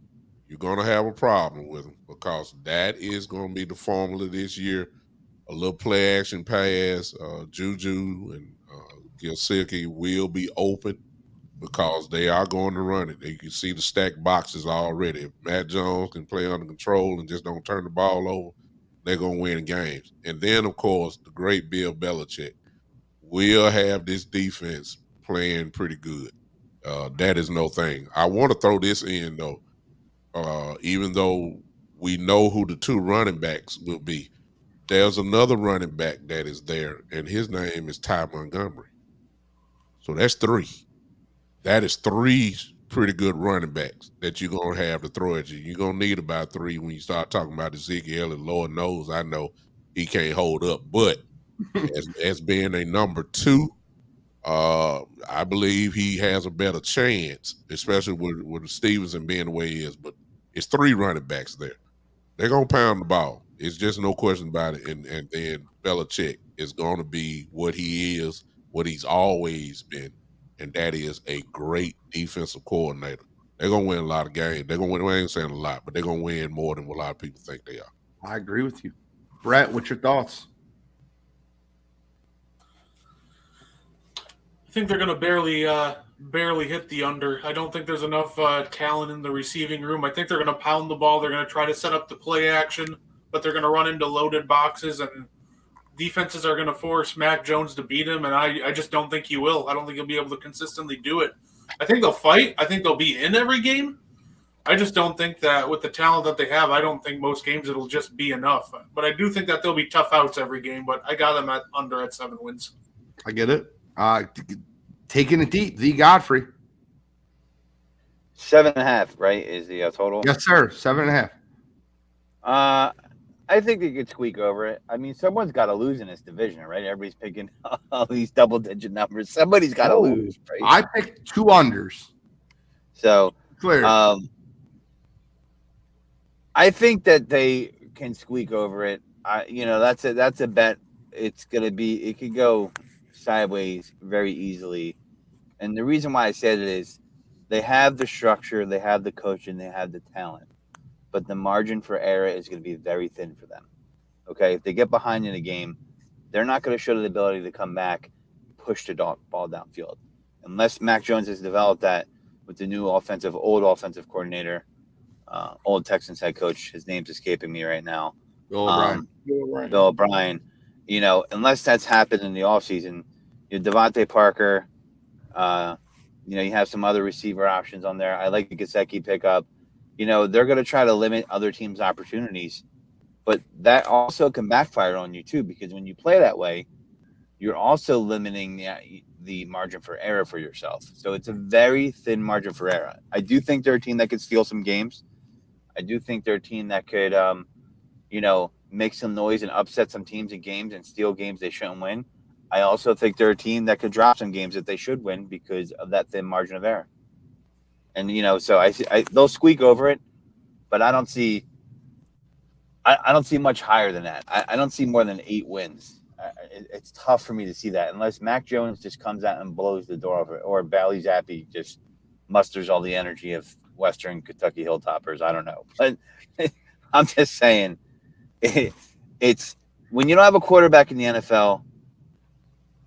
you're going to have a problem with them because that is going to be the formula this year. A little play action pass, Juju and Gesicki will be open because they are going to run it. You can see the stacked boxes already. If Matt Jones can play under control and just don't turn the ball over, they're going to win games. And then, of course, the great Bill Belichick will have this defense playing pretty good. That is no thing. I want to throw this in, though, even though we know who the 2 running backs will be. There's another running back that is there, and his name is Ty Montgomery. So that's 3. That is 3 pretty good running backs that you're going to have to throw at you. You're going to need about 3 when you start talking about Ezekiel, and Lord knows I know he can't hold up. But as being a number 2, I believe he has a better chance, especially with Stevenson being the way he is. But it's 3 running backs there. They're going to pound the ball. It's just no question about it. And then Belichick is going to be what he is, what he's always been, and that is a great defensive coordinator. They're going to win a lot of games. They're going to win, I ain't saying a lot, but they're going to win more than what a lot of people think they are. I agree with you. Brett, what's your thoughts? I think they're going to barely hit the under. I don't think there's enough talent in the receiving room. I think they're going to pound the ball. They're going to try to set up the play action, but they're going to run into loaded boxes, and defenses are going to force Mac Jones to beat him, and I just don't think he will. I don't think he'll be able to consistently do it. I think they'll fight. I think they'll be in every game. I just don't think that with the talent that they have, I don't think most games it'll just be enough. But I do think that there'll be tough outs every game, but I got them at under at 7 wins. I get it. Taking it deep, the Godfrey. 7.5, right, is the total? Yes, sir. 7.5. I think they could squeak over it. I mean, someone's got to lose in this division, right? Everybody's picking all these double-digit numbers. Somebody's got to lose, right? I picked 2 unders. So, clear. I think that they can squeak over it. That's a bet. It's gonna be. It could go sideways very easily, and the reason why I said it is they have the structure, they have the coaching, they have the talent, but the margin for error is going to be very thin for them. Okay, if they get behind in a game, they're not going to show the ability to come back, push the ball downfield, unless Mac Jones has developed that with the new old offensive coordinator, old Texans head coach. His name's escaping me right now. Bill O'Brien. Bill O'Brien. Unless that's happened in the offseason, Devontae Parker, you have some other receiver options on there. I like the Gesicki pickup. They're going to try to limit other teams' opportunities, but that also can backfire on you too, because when you play that way, you're also limiting the margin for error for yourself. So it's a very thin margin for error. I do think they're a team that could steal some games. I do think they're a team that could, make some noise and upset some teams in games and steal games they shouldn't win. I also think they're a team that could drop some games that they should win because of that thin margin of error. And, so they'll squeak over it, but I don't see much higher than that. I don't see more than 8 wins. It's tough for me to see that unless Mac Jones just comes out and blows the door off it, or Bailey Zappi just musters all the energy of Western Kentucky Hilltoppers. I don't know, but I'm just saying, it's when you don't have a quarterback in the NFL,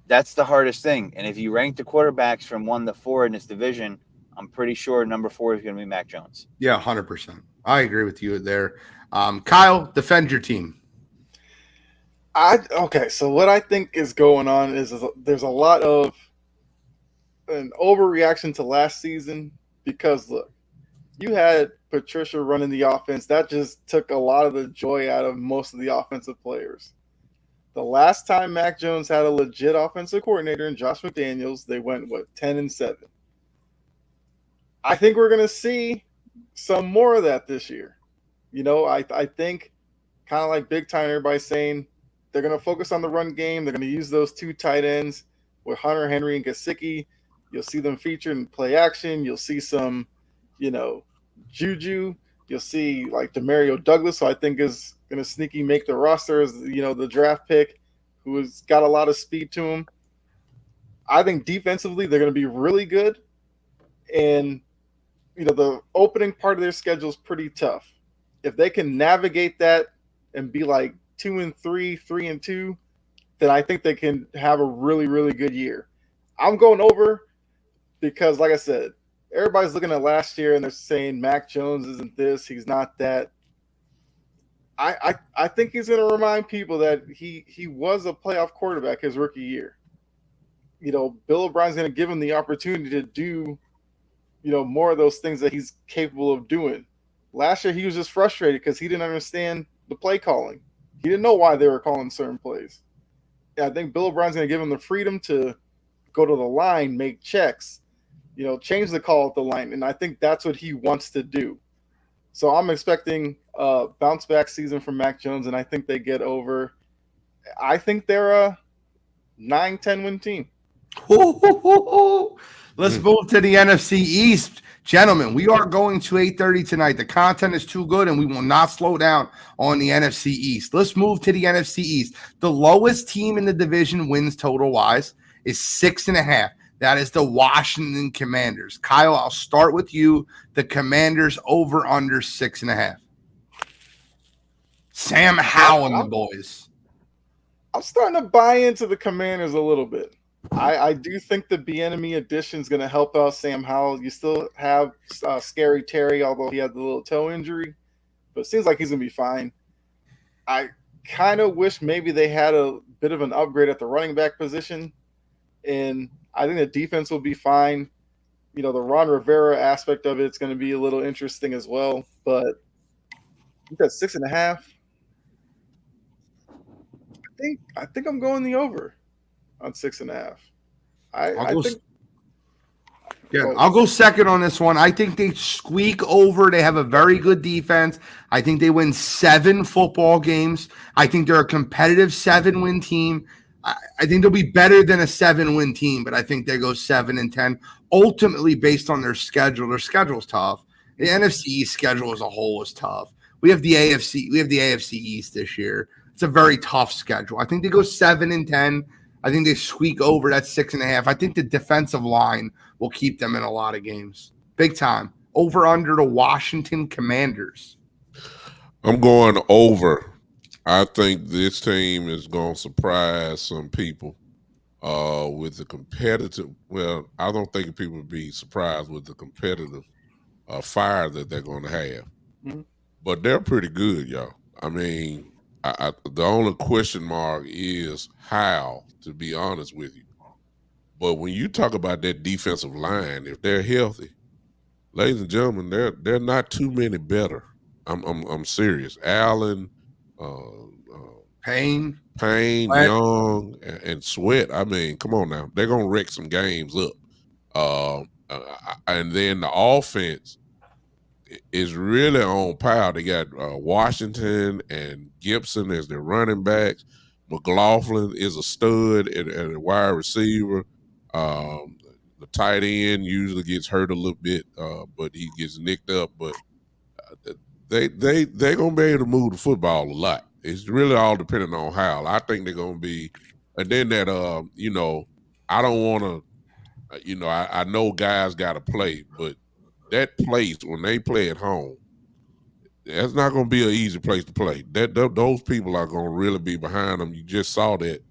that's the hardest thing. And if you rank the quarterbacks from 1 to 4 in this division, I'm pretty sure number 4 is going to be Mac Jones. Yeah, 100%. I agree with you there. Kyle, defend your team. Okay, so what I think is going on is there's a lot of an overreaction to last season because, look, you had Patricia running the offense. That just took a lot of the joy out of most of the offensive players. The last time Mac Jones had a legit offensive coordinator in Josh McDaniels, they went, 10-7. I think we're going to see some more of that this year. You know, I think kind of like big time, everybody saying they're going to focus on the run game. They're going to use those 2 tight ends with Hunter Henry and Gesicki. You'll see them featured in play action. You'll see some, Juju. You'll see like Demario Douglas, who I think is going to sneaky make the roster as, the draft pick, who has got a lot of speed to him. I think defensively they're going to be really good. And, the opening part of their schedule is pretty tough. If they can navigate that and be like 2-3, 3-2, then I think they can have a really, really good year. I'm going over because, like I said, everybody's looking at last year and they're saying Mac Jones isn't this, he's not that. I think he's going to remind people that he was a playoff quarterback his rookie year. Bill O'Brien's going to give him the opportunity to do, more of those things that he's capable of doing. Last year, he was just frustrated because he didn't understand the play calling. He didn't know why they were calling certain plays. And I think Bill O'Brien's going to give him the freedom to go to the line, make checks, change the call at the line. And I think that's what he wants to do. So I'm expecting a bounce back season from Mac Jones, and I think they get over. I think they're a 9-10 win team. Let's move to the NFC East. Gentlemen, we are going to 8:30 tonight. The content is too good, and we will not slow down on the NFC East. Let's move to the NFC East. The lowest team in the division wins total-wise is 6.5. That is the Washington Commanders. Kyle, I'll start with you. The Commanders over under 6.5. Sam Howell and the boys. I'm starting to buy into the Commanders a little bit. I do think the Bieniemy addition is going to help out Sam Howell. You still have Scary Terry, although he had the little toe injury, but it seems like he's going to be fine. I kind of wish maybe they had a bit of an upgrade at the running back position, and I think the defense will be fine. The Ron Rivera aspect of it's going to be a little interesting as well, but you got 6.5. I think I'm going the over on 6.5. I'll go second on this one. I think they squeak over. They have a very good defense. I think they win 7 football games. I think they're a competitive 7-win team. I think they'll be better than a 7-win team, but I think they go 7-10. Ultimately, based on their schedule, their schedule's tough. The NFC East schedule as a whole is tough. We have the AFC East this year. It's a very tough schedule. I think they go 7-10. I think they squeak over that 6.5. I think the defensive line will keep them in a lot of games. Big time. Over under the Washington Commanders. I'm going over. I think this team is going to surprise some people with the competitive. Well, I don't think people would be surprised with the competitive fire that they're going to have. Mm-hmm. But they're pretty good, y'all. I mean, the only question mark is how, to be honest with you. But when you talk about that defensive line, if they're healthy, ladies and gentlemen, they're not too many better. I'm serious. Allen, Payne, Young, and Sweat. I mean, come on now. They're gonna wreck some games up. And then the offense is really on par. They got Washington and Gibson as their running backs. McLaughlin is a stud and a wide receiver. The tight end usually gets hurt a little bit, but he gets nicked up. But they're gonna be able to move the football a lot. It's really all depending on how. I think they're going to be, and then that I don't want to. I know guys got to play, but that place when they play at home, that's not going to be an easy place to play. Those people are going to really be behind them. You just saw that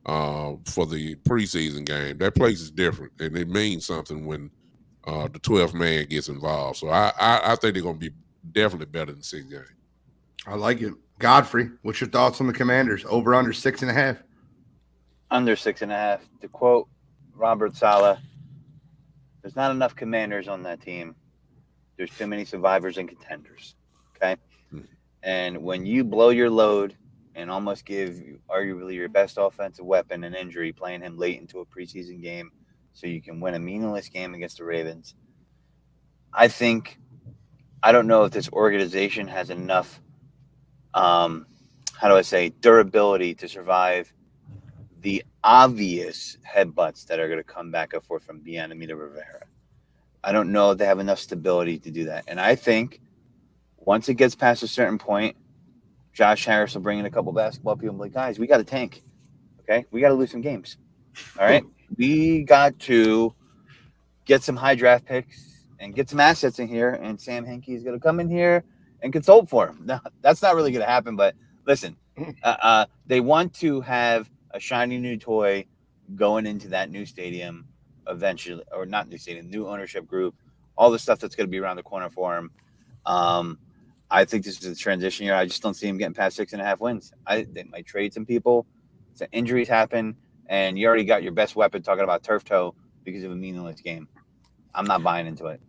for the preseason game. That place is different, and it means something when the 12th man gets involved. So I think they're going to be definitely better than 6 games. I like it. Godfrey, what's your thoughts on the Commanders? Over under 6.5? Under 6.5. To quote Robert Saleh, there's not enough Commanders on that team. There's too many survivors and contenders. Okay? And when you blow your load and almost give arguably your best offensive weapon an injury, playing him late into a preseason game so you can win a meaningless game against the Ravens, I don't know if this organization has enough durability to survive the obvious headbutts that are going to come back and forth from Bieniemy Rivera. I don't know if they have enough stability to do that. And I think once it gets past a certain point, Josh Harris will bring in a couple basketball people and be like, guys, we got to tank. Okay? We got to lose some games. All right? We got to get some high draft picks and get some assets in here, and Sam Hinkie is going to come in here and consult for him. Now, that's not really going to happen, but listen, they want to have a shiny new toy going into that new stadium eventually, or not new stadium, new ownership group, all the stuff that's going to be around the corner for him. I think this is a transition year. I just don't see him getting past 6.5 wins. They might trade some people. So injuries happen, and you already got your best weapon talking about turf toe because of a meaningless game. I'm not buying into it.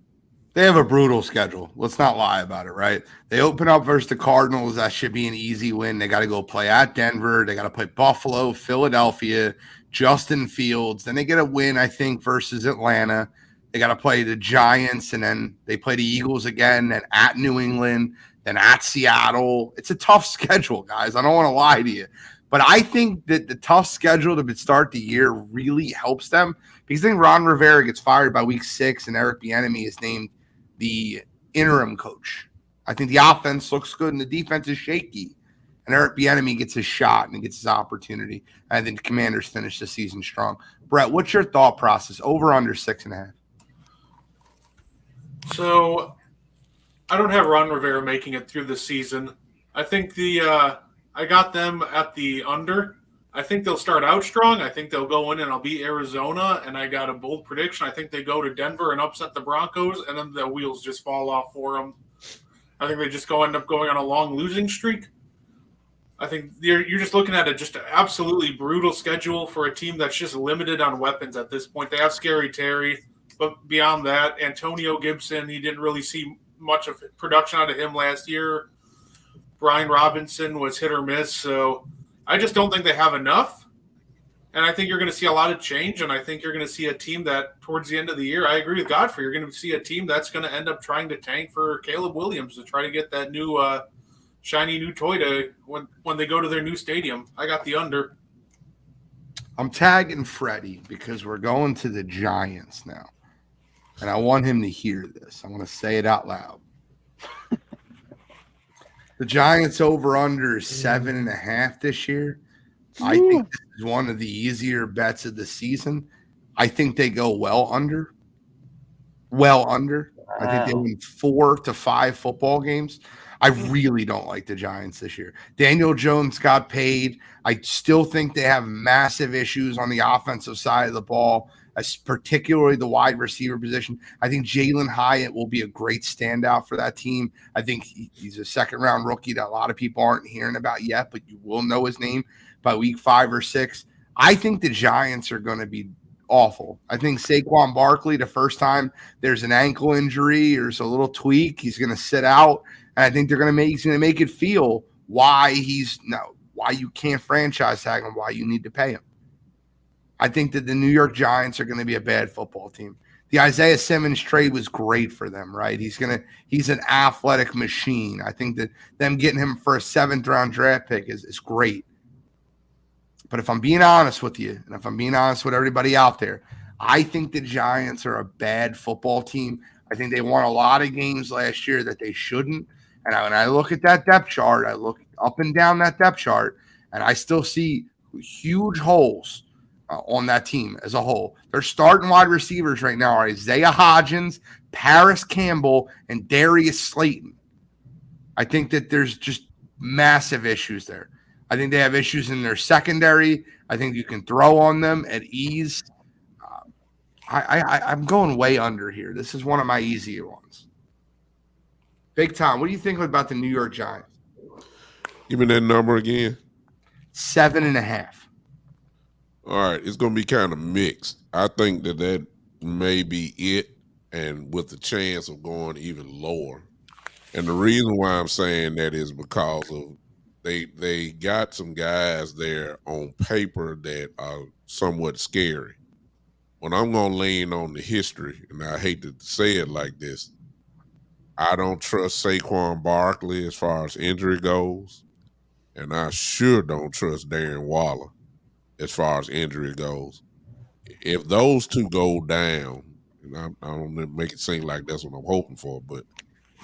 They have a brutal schedule. Let's not lie about it, right? They open up versus the Cardinals. That should be an easy win. They got to go play at Denver. They got to play Buffalo, Philadelphia, Justin Fields. Then they get a win, I think, versus Atlanta. They got to play the Giants, and then they play the Eagles again, then at New England, then at Seattle. It's a tough schedule, guys. I don't want to lie to you. But I think that the tough schedule to start the year really helps them, because I think Ron Rivera gets fired by week 6 and Eric Bieniemy is named the interim coach. I think the offense looks good and the defense is shaky, and Eric Bieniemy gets his shot and gets his opportunity. I think the Commanders finish the season strong. Brett, what's your thought process? Over under 6.5? So I don't have Ron Rivera making it through the season. I think I got them at the under. I think they'll start out strong. I think they'll go in and I'll beat Arizona, and I got a bold prediction. I think they go to Denver and upset the Broncos, and then the wheels just fall off for them. I think they just end up going on a long losing streak. I think you're just looking at just an absolutely brutal schedule for a team that's just limited on weapons at this point. They have Scary Terry, but beyond that, Antonio Gibson, he didn't really see much of production out of him last year. Brian Robinson was hit or miss, so I just don't think they have enough. And I think you're going to see a lot of change, and I think you're going to see a team that towards the end of the year, I agree with Godfrey, you're going to see a team that's going to end up trying to tank for Caleb Williams to try to get that new shiny new toy to when they go to their new stadium. I got the under. I'm tagging Freddie because we're going to the Giants now, and I want him to hear this. I want to say it out loud. The Giants over-under is 7.5 this year. I think this is one of the easier bets of the season. I think they go well under. I think they win 4 to 5 football games. I really don't like the Giants this year. Daniel Jones got paid. I still think they have massive issues on the offensive side of the ball, particularly the wide receiver position. I think Jalen Hyatt will be a great standout for that team. I think he's a second-round rookie that a lot of people aren't hearing about yet, but you will know his name by week 5 or 6. I think the Giants are going to be awful. I think Saquon Barkley, the first time there's an ankle injury or there's a little tweak, he's going to sit out. And I think he's going to make it feel why you can't franchise tag him, why you need to pay him. I think that the New York Giants are going to be a bad football team. The Isaiah Simmons trade was great for them, right? He's an athletic machine. I think that them getting him for a 7th-round draft pick is great. But if I'm being honest with you, and if I'm being honest with everybody out there, I think the Giants are a bad football team. I think they won a lot of games last year that they shouldn't. And when I look at that depth chart, I look up and down that depth chart, and I still see huge holes on that team as a whole. Their starting wide receivers right now are Isaiah Hodgins, Paris Campbell, and Darius Slayton. I think that there's just massive issues there. I think they have issues in their secondary. I think you can throw on them at ease. I'm going way under here. This is one of my easier ones. Big Tom, what do you think about the New York Giants? Give me that number again. 7.5. All right, it's going to be kind of mixed. I think that may be it, and with the chance of going even lower. And the reason why I'm saying that is because of they got some guys there on paper that are somewhat scary. When I'm going to lean on the history, and I hate to say it like this, I don't trust Saquon Barkley as far as injury goes, and I sure don't trust Darren Waller as far as injury goes. If those two go down, and I don't make it seem like that's what I'm hoping for, but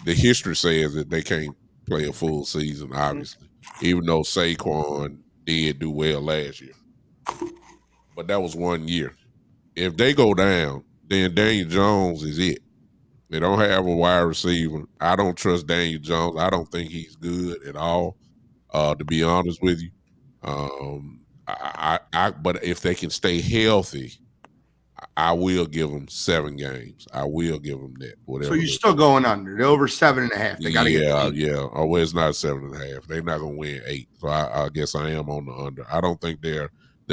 the history says that they can't play a full season, obviously, even though Saquon did do well last year. But that was 1 year. If they go down, then Daniel Jones is it. They don't have a wide receiver. I don't trust Daniel Jones. I don't think he's good at all, to be honest with you. But if they can stay healthy, I will give them 7 games. I will give them that. So you're still going under. They're over 7.5. They got to get 8. Yeah. Oh, well, it's not 7.5. They're not going to win 8. So I guess I am on the under. I don't think their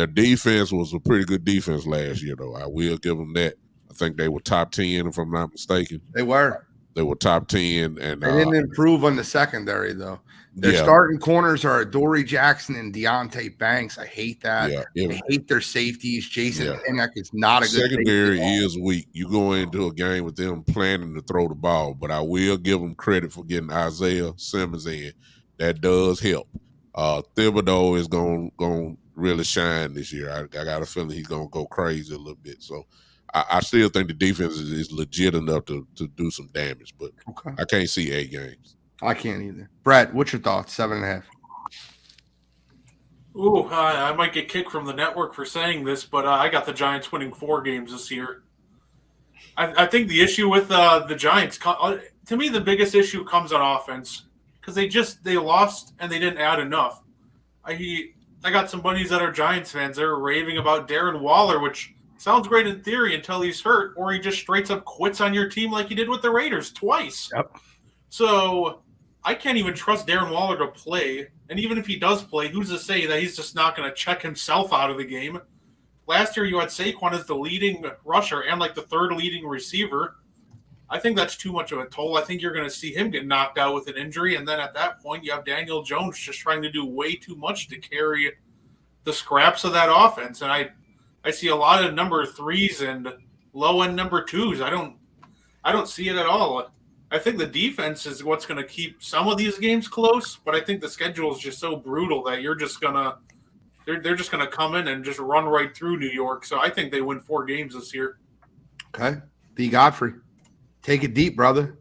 defense was a pretty good defense last year, though. I will give them that. I think they were top 10, if I'm not mistaken. They were. They were top 10. And they didn't improve on the secondary, though. Their starting corners are Adoree Jackson and Deontay Banks. I hate that. I hate their safeties. Jason Pinnock is not a good secondary is weak. You go into a game with them planning to throw the ball, but I will give them credit for getting Isaiah Simmons in. That does help. Thibodeau is going to really shine this year. I got a feeling he's going to go crazy a little bit. So I still think the defense is legit enough to do some damage, but I can't see 8 games. I can't either. Brett, what's your thoughts? 7.5. Ooh, I might get kicked from the network for saying this, but I got the Giants winning 4 games this year. I think the issue with the Giants, to me, the biggest issue comes on offense because they lost and they didn't add enough. I got some buddies that are Giants fans. They're raving about Darren Waller, which sounds great in theory until he's hurt, or he just straight up quits on your team like he did with the Raiders twice. Yep. So I can't even trust Darren Waller to play. And even if he does play, who's to say that he's just not going to check himself out of the game? Last year, you had Saquon as the leading rusher and like the 3rd leading receiver. I think that's too much of a toll. I think you're going to see him get knocked out with an injury. And then at that point, you have Daniel Jones just trying to do way too much to carry the scraps of that offense. And I see a lot of number 3s and low-end number 2s. I don't see it at all. I think the defense is what's going to keep some of these games close, but I think the schedule is just so brutal that you're just going to they're just going to come in and just run right through New York. So I think they win 4 games this year. Okay. B. Godfrey, take it deep, brother.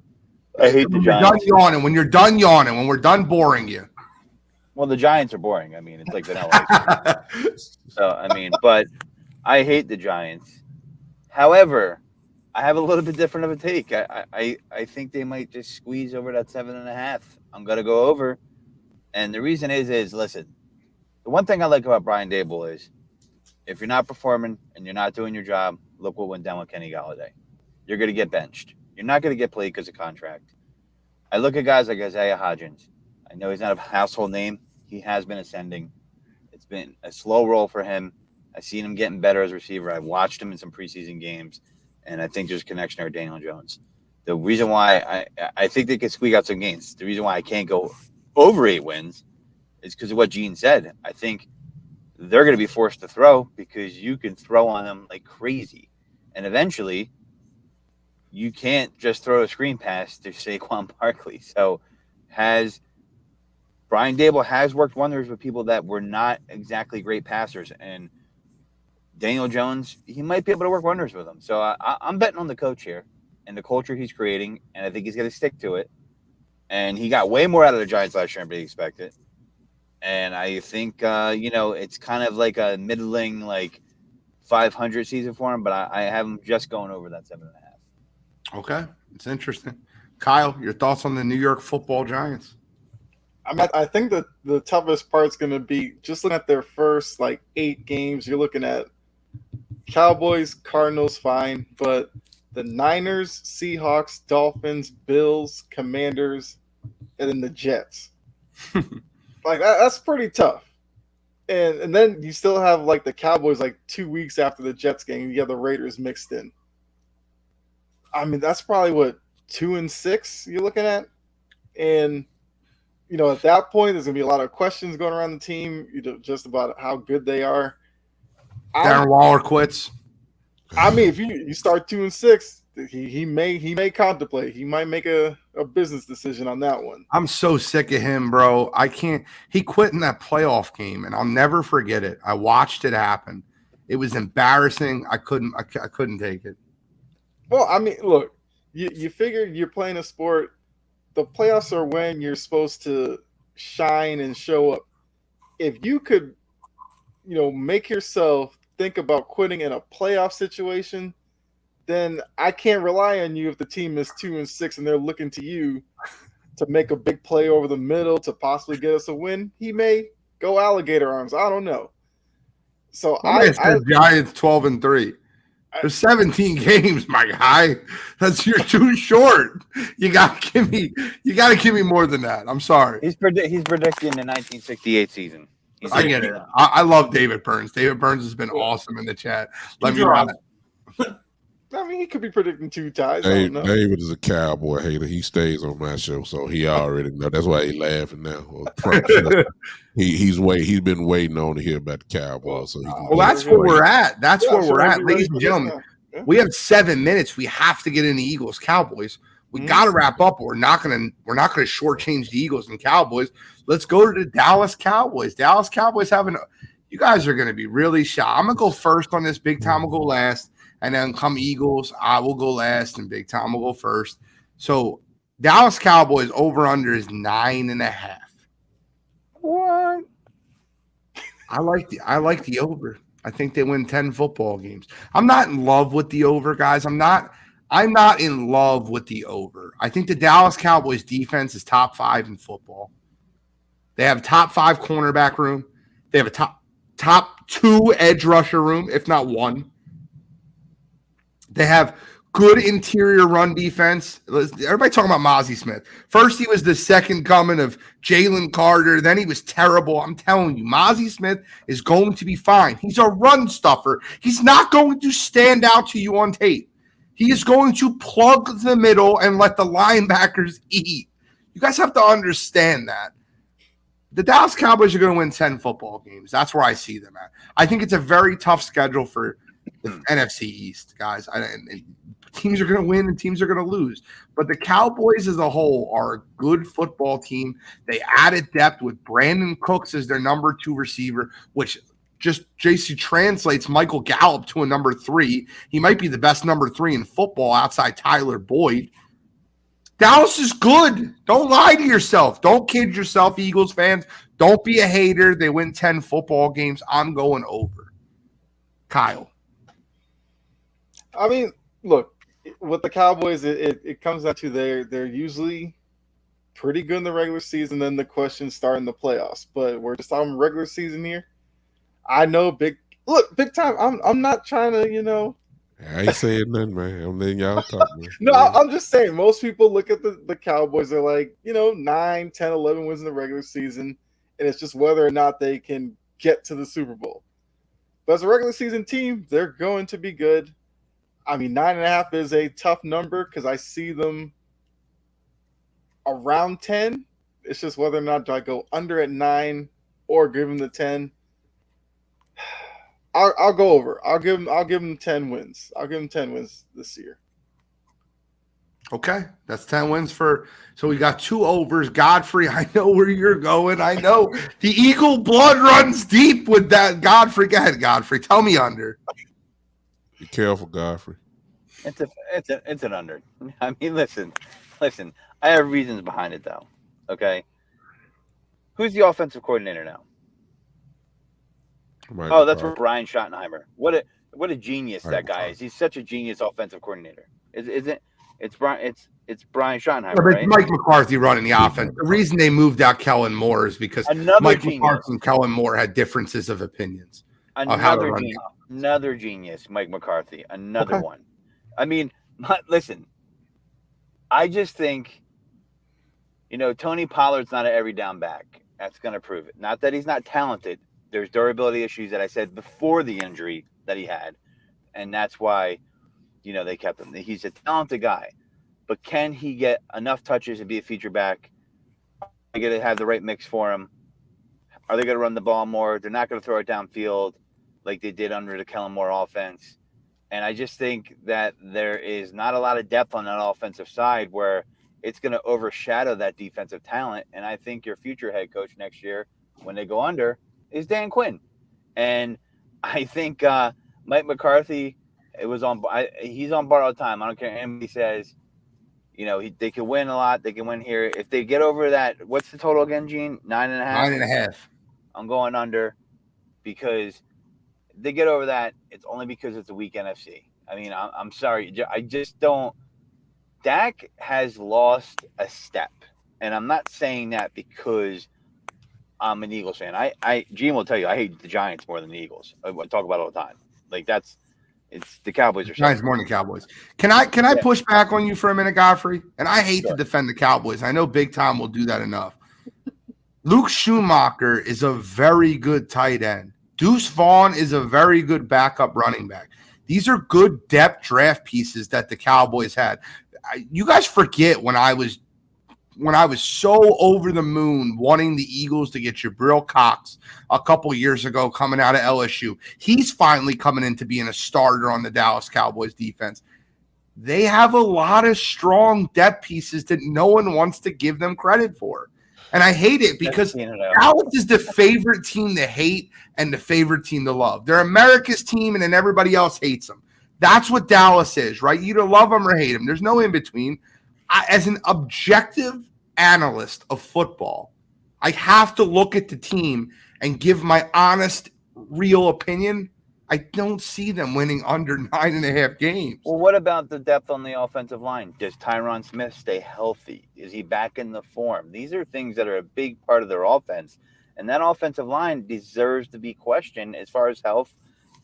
I hate the Giants. When you're done yawning, when we're done boring you. Well, the Giants are boring. I mean, it's like the LA. But I hate the Giants. However, I have a little bit different of a take. I think they might just squeeze over that 7.5. I'm gonna go over, and the reason is listen. The one thing I like about Brian Daboll is, if you're not performing and you're not doing your job, look what went down with Kenny Golladay. You're gonna get benched. You're not gonna get played because of contract. I look at guys like Isaiah Hodgins. I know he's not a household name. He has been ascending. It's been a slow roll for him. I've seen him getting better as a receiver. I've watched him in some preseason games. And I think there's a connection there with Daniel Jones. The reason why I think they could squeak out some games, the reason why I can't go over 8 wins is because of what Gene said. I think they're going to be forced to throw because you can throw on them like crazy. And eventually, you can't just throw a screen pass to Saquon Barkley. So Brian Daboll has worked wonders with people that were not exactly great passers. And Daniel Jones, he might be able to work wonders with him. So I'm betting on the coach here and the culture he's creating, and I think he's going to stick to it. And he got way more out of the Giants last year than he expected. And I think it's kind of like a middling 500 season for him, but I have him just going over that 7.5. Okay, it's interesting. Kyle, your thoughts on the New York Football Giants? I think that the toughest part's going to be just looking at their first 8 games. You're looking at Cowboys, Cardinals, fine, but the Niners, Seahawks, Dolphins, Bills, Commanders, and then the Jets. That's pretty tough. And then you still have the Cowboys 2 weeks after the Jets game. You have the Raiders mixed in. I mean, that's probably what 2-6 you're looking at, and at that point there's gonna be a lot of questions going around the team, just about how good they are. Darren Waller quits. I mean, if you start 2-6, he may contemplate. He might make a business decision on that one. I'm so sick of him, bro. I can't. He quit in that playoff game, and I'll never forget it. I watched it happen. It was embarrassing. I couldn't take it. Well, I mean, look, you figure you're playing a sport. The playoffs are when you're supposed to shine and show up. If you could, make yourself think about quitting in a playoff situation, then I can't rely on you if the team is 2-6 and they're looking to you to make a big play over the middle to possibly get us a win. He may go alligator arms. I don't know. So I said Giants 12-3. There's 17 games, my guy. You're too short. You gotta give me more than that. I'm sorry. He's predicting the 1968 season. I get it. I love David Burns. David Burns has been awesome in the chat. Let me run it. I mean, he could be predicting 2 ties. David is a Cowboy hater. He stays on my show, so he already know. That's why he's laughing now. He's been waiting on to hear about the Cowboys. So that's where we're at. That's where we're at, ladies and gentlemen. Yeah. We have 7 minutes. We have to get into Eagles Cowboys. We got to wrap up. We're not gonna shortchange the Eagles and Cowboys. Let's go to the Dallas Cowboys. Dallas Cowboys you guys are gonna be really shocked. I'm gonna go first on this. Big Tom will go last. And then come Eagles, I will go last, and Big Tom will go first. So Dallas Cowboys over/under is 9.5. What? I like the over. I think they win 10 football games. I'm not in love with the over, guys. I'm not in love with the over. I think the Dallas Cowboys defense is top 5 in football. They have top 5 cornerback room. They have a top 2 edge rusher room, if not 1. They have good interior run defense. Everybody talking about Mozzie Smith. First, he was the second coming of Jalen Carter. Then he was terrible. I'm telling you, Mozzie Smith is going to be fine. He's a run stuffer. He's not going to stand out to you on tape. He is going to plug the middle and let the linebackers eat. You guys have to understand that. The Dallas Cowboys are going to win 10 football games. That's where I see them at. I think it's a very tough schedule for the NFC East, guys. Teams are going to win and teams are going to lose. But the Cowboys as a whole are a good football team. They added depth with Brandon Cooks as their number 2 receiver, which just JC translates Michael Gallup to a number 3. He might be the best number 3 in football outside Tyler Boyd. Dallas is good. Don't lie to yourself. Don't kid yourself, Eagles fans. Don't be a hater. They win 10 football games. I'm going over. Kyle. I mean, look, with the Cowboys, it comes down to they're usually pretty good in the regular season. Then the questions start in the playoffs. But we're just talking regular season here. I know big time. I'm not trying to, I ain't saying nothing, man. I'm letting y'all talk, man. No, I'm just saying most people look at the Cowboys. They're like, 9, 10, 11 wins in the regular season. And it's just whether or not they can get to the Super Bowl. But as a regular season team, they're going to be good. I mean, 9.5 is a tough number because I see them around 10. It's just whether or not do I go under at 9 or give them the 10. I'll go over. I'll give them 10 wins. I'll give them 10 wins this year. Okay, that's 10 wins so we got 2 overs. Godfrey, I know where you're going. I know the Eagle blood runs deep with that. Godfrey, go ahead, Godfrey. Tell me under. Be careful, Godfrey. It's an under. I mean, listen. I have reasons behind it, though. Okay. Who's the offensive coordinator now? Oh, that's Brian Schottenheimer. What a genius that guy is. He's such a genius offensive coordinator. Isn't it's Brian Schottenheimer, right? Mike McCarthy running the offense. The reason they moved out Kellen Moore is because Mike McCarthy and Kellen Moore had differences of opinions. Another genius, Mike McCarthy. Another one. I mean, listen, I just think, Tony Pollard's not an every down back. That's going to prove it. Not that he's not talented. There's durability issues that I said before the injury that he had. And that's why, they kept him. He's a talented guy. But can he get enough touches to be a feature back? Are they going to have the right mix for him? Are they going to run the ball more? They're not going to throw it downfield like they did under the Kellen Moore offense. And I just think that there is not a lot of depth on that offensive side where it's going to overshadow that defensive talent. And I think your future head coach next year, when they go under, is Dan Quinn. And I think Mike McCarthy, he's on borrowed time. I don't care what anybody says. They can win a lot. They can win here. If they get over that, what's the total again, Gene? 9.5? 9.5. I'm going under because they get over that. It's only because it's a weak NFC. I mean, I'm sorry. I just don't. Dak has lost a step. And I'm not saying that because I'm an Eagles fan. Gene will tell you, I hate the Giants more than the Eagles. I talk about it all the time. Like it's the Cowboys are Giants more than Cowboys. Can I push back on you for a minute, Godfrey? And I hate to defend the Cowboys. I know Big Tom will do that enough. Luke Schumacher is a very good tight end. Deuce Vaughn is a very good backup running back. These are good depth draft pieces that the Cowboys had. You guys forget when I was so over the moon wanting the Eagles to get Jabril Cox a couple years ago coming out of LSU. He's finally coming into being a starter on the Dallas Cowboys defense. They have a lot of strong depth pieces that no one wants to give them credit for. And I hate it because Dallas is the favorite team to hate and the favorite team to love. They're America's team, and then everybody else hates them. That's what Dallas is, right? You either love them or hate them. There's no in between. As an objective analyst of football, I have to look at the team and give my honest, real opinion. I don't see them winning under 9.5 games. Well, what about the depth on the offensive line? Does Tyron Smith stay healthy? Is he back in the form? These are things that are a big part of their offense. And that offensive line deserves to be questioned as far as health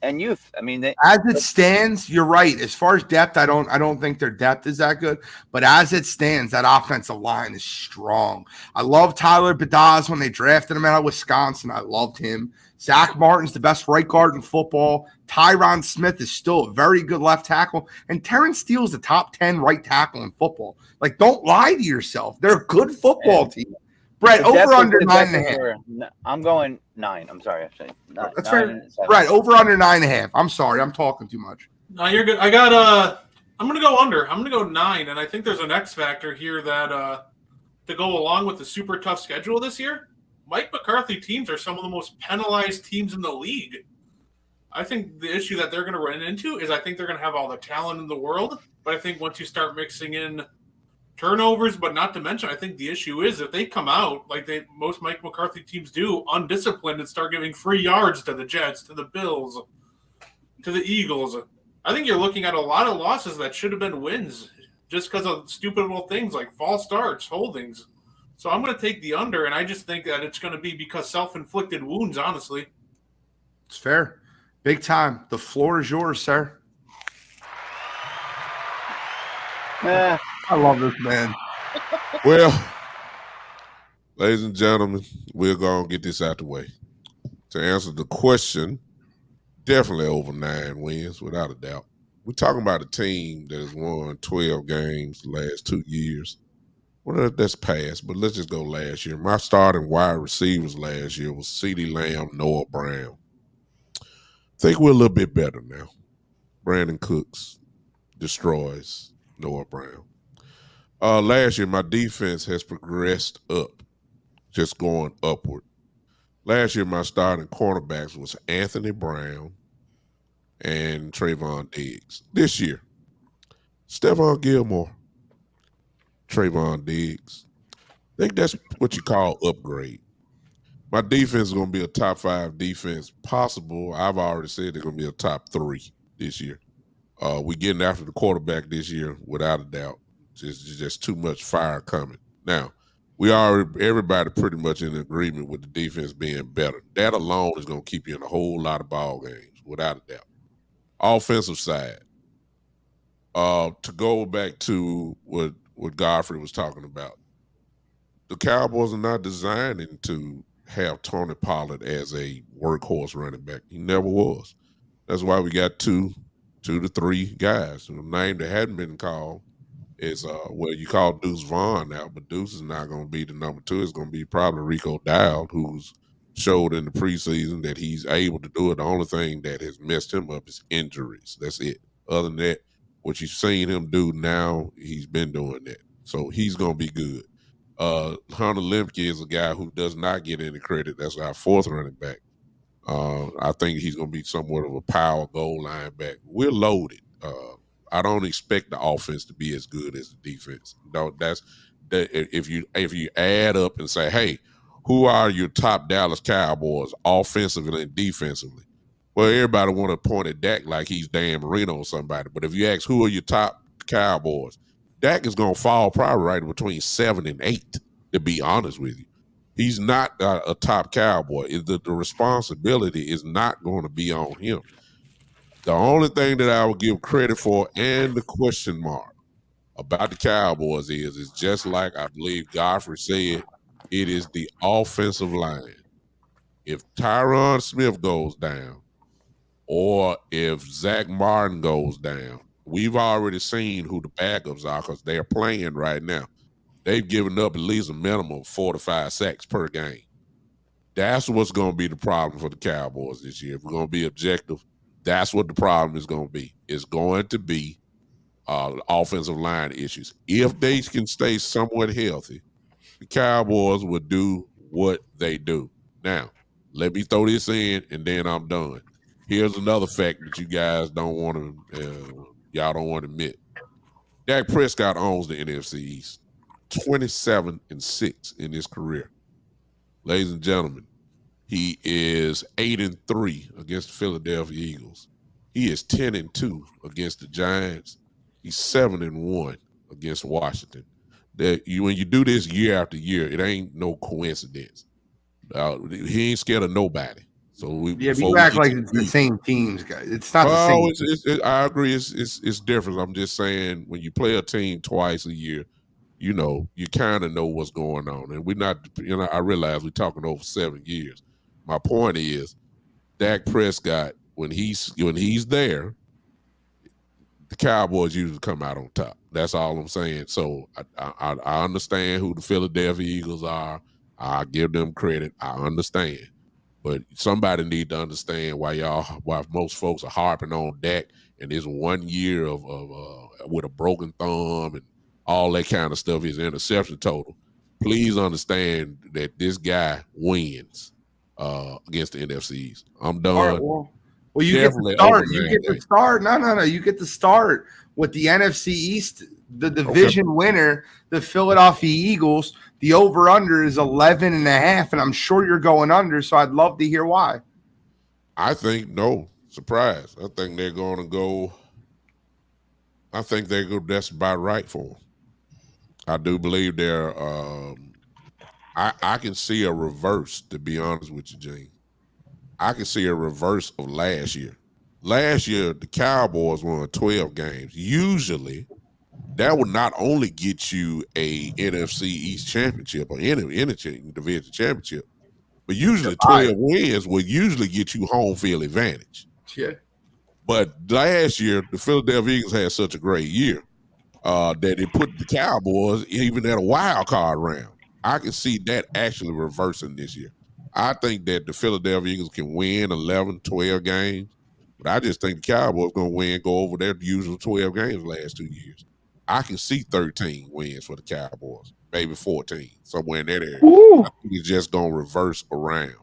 and youth. I mean, as it stands, you're right. As far as depth, I don't think their depth is that good. But as it stands, that offensive line is strong. I love Tyler Badaz when they drafted him out of Wisconsin. I loved him. Zach Martin's the best right guard in football. Tyron Smith is still a very good left tackle. And Terrence Steele is the top 10 right tackle in football. Like, don't lie to yourself. They're a good football team. Brett, over under 9.5. I'm going 9. I'm sorry. That's fair. Right, over under 9.5. I'm sorry. I'm talking too much. No, you're good. I'm going to go under. I'm going to go 9. And I think there's an X factor here that to go along with the super tough schedule this year. Mike McCarthy teams are some of the most penalized teams in the league. I think the issue that they're going to run into is I think they're going to have all the talent in the world. But I think once you start mixing in turnovers, but not to mention, I think the issue is if they come out like most Mike McCarthy teams do, undisciplined, and start giving free yards to the Jets, to the Bills, to the Eagles, I think you're looking at a lot of losses that should have been wins just because of stupid little things like false starts, holdings. So I'm going to take the under, and I just think that it's going to be because self-inflicted wounds, honestly. It's fair. Big time. The floor is yours, sir. I love this man. Well, ladies and gentlemen, we're going to get this out the way. To answer the question, definitely over 9 wins, without a doubt. We're talking about a team that has won 12 games the last 2 years. Well, that's past, but let's just go last year. My starting wide receivers last year was CeeDee Lamb, Noah Brown. I think we're a little bit better now. Brandon Cooks destroys Noah Brown. Last year, my defense has progressed up, just going upward. Last year, my starting cornerbacks was Anthony Brown and Trayvon Diggs. This year, Stephon Gilmore, Trayvon Diggs. I think that's what you call upgrade. My defense is going to be a top 5 defense possible. I've already said they're going to be a top 3 this year. We're getting after the quarterback this year without a doubt. Just too much fire coming. Now, everybody pretty much in agreement with the defense being better. That alone is going to keep you in a whole lot of ball games without a doubt. Offensive side, to go back to what Godfrey was talking about, the Cowboys are not designing to have Tony Pollard as a workhorse running back. He never was. That's why we got two to three guys. The name that hadn't been called is you call Deuce Vaughn now, but Deuce is not going to be the number 2. It's going to be probably Rico Dowd, who's showed in the preseason that he's able to do it. The only thing that has messed him up is injuries. That's it. Other than that, what you've seen him do now, he's been doing that. So he's going to be good. Hunter Lemke is a guy who does not get any credit. That's our 4th running back. I think he's going to be somewhat of a power goal line back. We're loaded. I don't expect the offense to be as good as the defense. If you add up and say, hey, who are your top Dallas Cowboys offensively and defensively? Well, everybody want to point at Dak like he's Dan Marino or somebody. But if you ask who are your top Cowboys, Dak is going to fall probably right between 7 and 8, to be honest with you. He's not a top Cowboy. The responsibility is not going to be on him. The only thing that I would give credit for and the question mark about the Cowboys is just like I believe Godfrey said, it is the offensive line. If Tyron Smith goes down or if Zach Martin goes down, we've already seen who the backups are because they're playing right now. They've given up at least a minimum of 4 to 5 sacks per game. That's what's going to be the problem for the Cowboys this year. If we're going to be objective, that's what the problem is going to be. It's going to be offensive line issues. If they can stay somewhat healthy, the Cowboys will do what they do. Now, let me throw this in, and then I'm done. Here's another fact that you guys don't want to admit. Dak Prescott owns the NFC East. 27-6 in his career. Ladies and gentlemen, he is 8-3 against the Philadelphia Eagles. He is 10-2 against the Giants. He's 7-1 against Washington. When you do this year after year, it ain't no coincidence. He ain't scared of nobody. So we act like it's the same teams, guys. It's not the same. I agree. It's different. I'm just saying when you play a team twice a year, you kind of know what's going on. And we're not, I realize we're talking over 7 years. My point is, Dak Prescott, when he's there, the Cowboys usually come out on top. That's all I'm saying. So I understand who the Philadelphia Eagles are. I give them credit. I understand. But somebody need to understand why most folks are harping on Dak and this 1 year of with a broken thumb and all that kind of stuff, his interception total. Please understand that this guy wins against the NFC East. I'm done. Right, well, you get to start. You get to start. No. You get to start with the NFC East, the division winner, the Philadelphia Eagles. The over-under is 11.5, and I'm sure you're going under, so I'd love to hear why. I think no. Surprise. I think they're going to go. I think that's about right for them. I do believe they're I can see a reverse, to be honest with you, Gene. I can see a reverse of last year. Last year, the Cowboys won 12 games. Usually, that would not only get you a NFC East championship or any division championship, but usually 12 wins will usually get you home field advantage. Yeah. But last year, the Philadelphia Eagles had such a great year that it put the Cowboys even at a wild card round. I can see that actually reversing this year. I think that the Philadelphia Eagles can win 11, 12 games, but I just think the Cowboys going to go over their usual 12 games the last 2 years. I can see 13 wins for the Cowboys, maybe 14, somewhere in that area. I think it's just going to reverse around.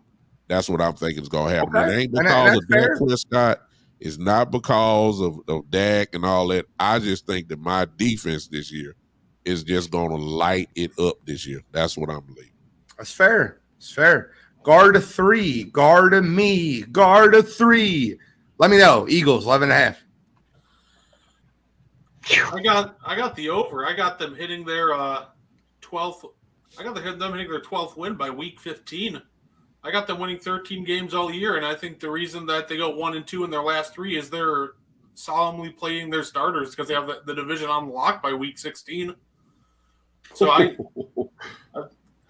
That's what I'm thinking is going to happen. Okay. It ain't because of Dak Prescott. It's not because of Dak and all that. I just think that my defense this year is just going to light it up this year. That's what I'm believing. That's fair. It's fair. Guard a 3. Guard a me. Guard a 3. Let me know. Eagles, 11.5. I got the over. I got them hitting their 12th. I got them hitting their 12th win by week 15. I got them winning 13 games all year, and I think the reason that they go 1-2 in their last 3 is they're solemnly playing their starters because they have the division on lock by week 16. So I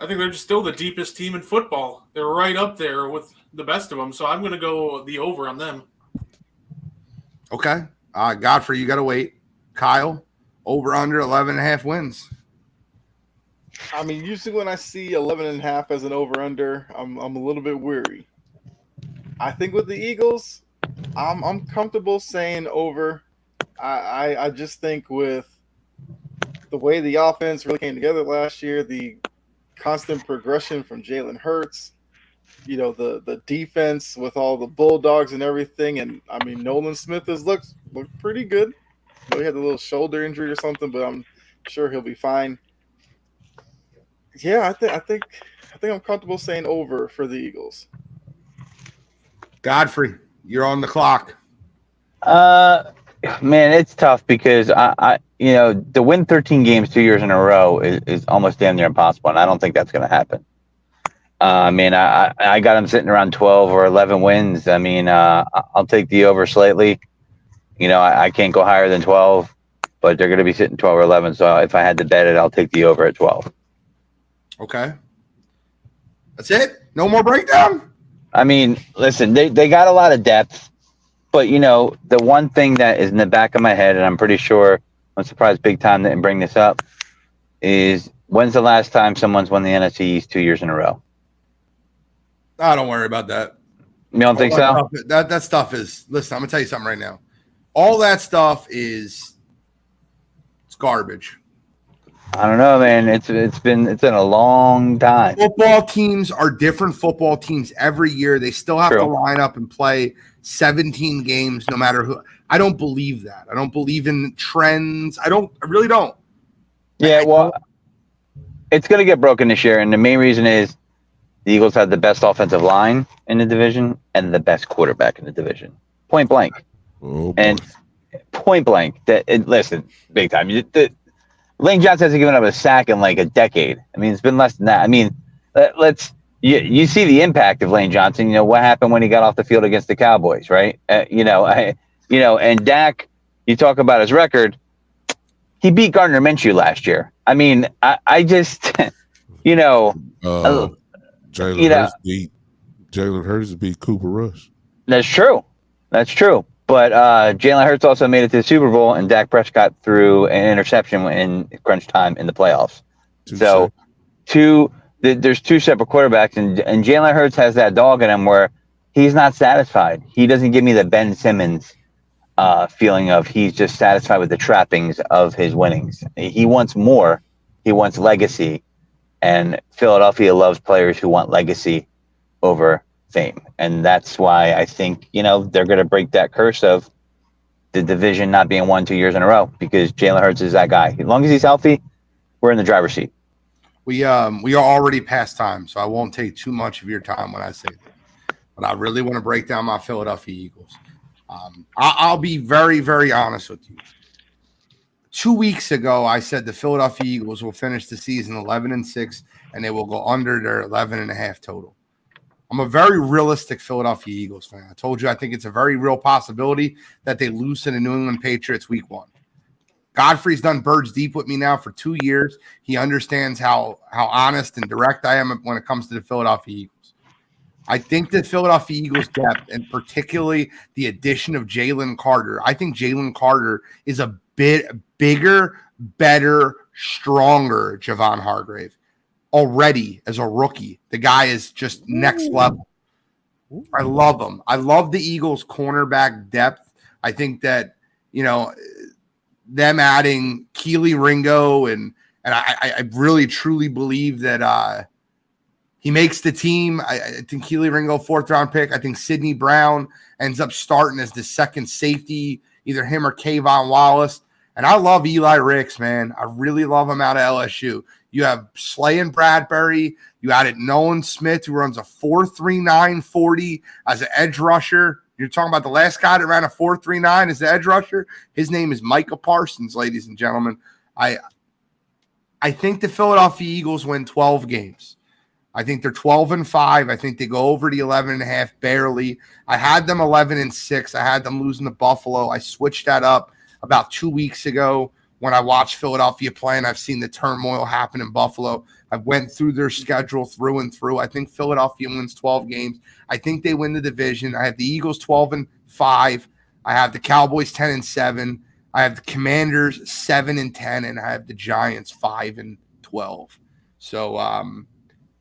think they're just still the deepest team in football. They're right up there with the best of them. So I'm going to go the over on them. Okay. Godfrey, you got to wait. Kyle, over under 11.5 wins. I mean, usually when I see 11.5 as an over/under, I'm a little bit weary. I think with the Eagles, I'm comfortable saying over. I just think with the way the offense really came together last year, the constant progression from Jalen Hurts, the defense with all the Bulldogs and everything, and I mean Nolan Smith has looked pretty good. He had a little shoulder injury or something, but I'm sure he'll be fine. Yeah, I think I'm comfortable saying over for the Eagles. Godfrey, you're on the clock. Man, it's tough because I to win 13 games 2 years in a row is almost damn near impossible, and I don't think that's going to happen. I got them sitting around 12 or 11 wins. I mean, I'll take the over slightly. I can't go higher than 12, but they're going to be sitting 12 or 11. So if I had to bet it, I'll take the over at 12. Okay. That's it? No more breakdown? I mean, listen, they got a lot of depth, but, the one thing that is in the back of my head, and I'm pretty sure, I'm surprised Big Time didn't bring this up, is when's the last time someone's won the NFC East 2 years in a row? Don't worry about that. You don't think so? That stuff is, listen, I'm going to tell you something right now. All that stuff it's garbage. I don't know, man. It's been a long time. Football teams are different football teams every year. They still have to line up and play 17 games no matter who. I don't believe that. I don't believe in trends. I really don't. Yeah, well, it's going to get broken this year, and the main reason is the Eagles have the best offensive line in the division and the best quarterback in the division. Point blank. Oh, and point blank. Listen, Big Time. Lane Johnson hasn't given up a sack in like a decade. I mean, it's been less than that. I mean, you see the impact of Lane Johnson. What happened when he got off the field against the Cowboys, right? And Dak, you talk about his record. He beat Gardner Minshew last year. I mean, I just, Jalen Hurts beat Cooper Rush. That's true. But Jalen Hurts also made it to the Super Bowl, and Dak Prescott threw an interception in crunch time in the playoffs. There's two separate quarterbacks, and Jalen Hurts has that dog in him where he's not satisfied. He doesn't give me the Ben Simmons feeling of he's just satisfied with the trappings of his winnings. He wants more. He wants legacy, and Philadelphia loves players who want legacy over fame. And that's why I think, they're going to break that curse of the division not being won 2 years in a row, because Jalen Hurts is that guy. As long as he's healthy, we're in the driver's seat. We are already past time, so I won't take too much of your time when I say that. But I really want to break down my Philadelphia Eagles. I'll be very, very honest with you. 2 weeks ago, I said the Philadelphia Eagles will finish the season 11-6, and they will go under their 11.5 total. I'm a very realistic Philadelphia Eagles fan. I told you I think it's a very real possibility that they lose to the New England Patriots week 1. Godfrey's done birds deep with me now for 2 years. He understands how honest and direct I am when it comes to the Philadelphia Eagles. I think the Philadelphia Eagles depth, and particularly the addition of Jalen Carter, I think Jalen Carter is a bit bigger, better, stronger Javon Hargrave. Already as a rookie, the guy is just next level. I love him. I love the Eagles' cornerback depth. I think that, them adding Keely Ringo and I really truly believe that he makes the team. I think Keely Ringo, 4th round pick. I think Sidney Brown ends up starting as the second safety, either him or Kayvon Wallace. And I love Eli Ricks, man. I really love him out of LSU. You have Slay and Bradbury. You added Nolan Smith, who runs a 4.39 40 as an edge rusher. You're talking about the last guy that ran a 4.39 as the edge rusher. His name is Micah Parsons, ladies and gentlemen. I think the Philadelphia Eagles win 12 games. I think they're 12-5. I think they go over the 11.5 barely. I had them 11-6. I had them losing to Buffalo. I switched that up about 2 weeks ago when I watched Philadelphia play, and I've seen the turmoil happen in Buffalo. I went through their schedule through and through. I think Philadelphia wins 12 games. I think they win the division. I have the Eagles 12-5. I have the Cowboys 10-7. I have the Commanders 7-10, and I have the Giants 5-12. So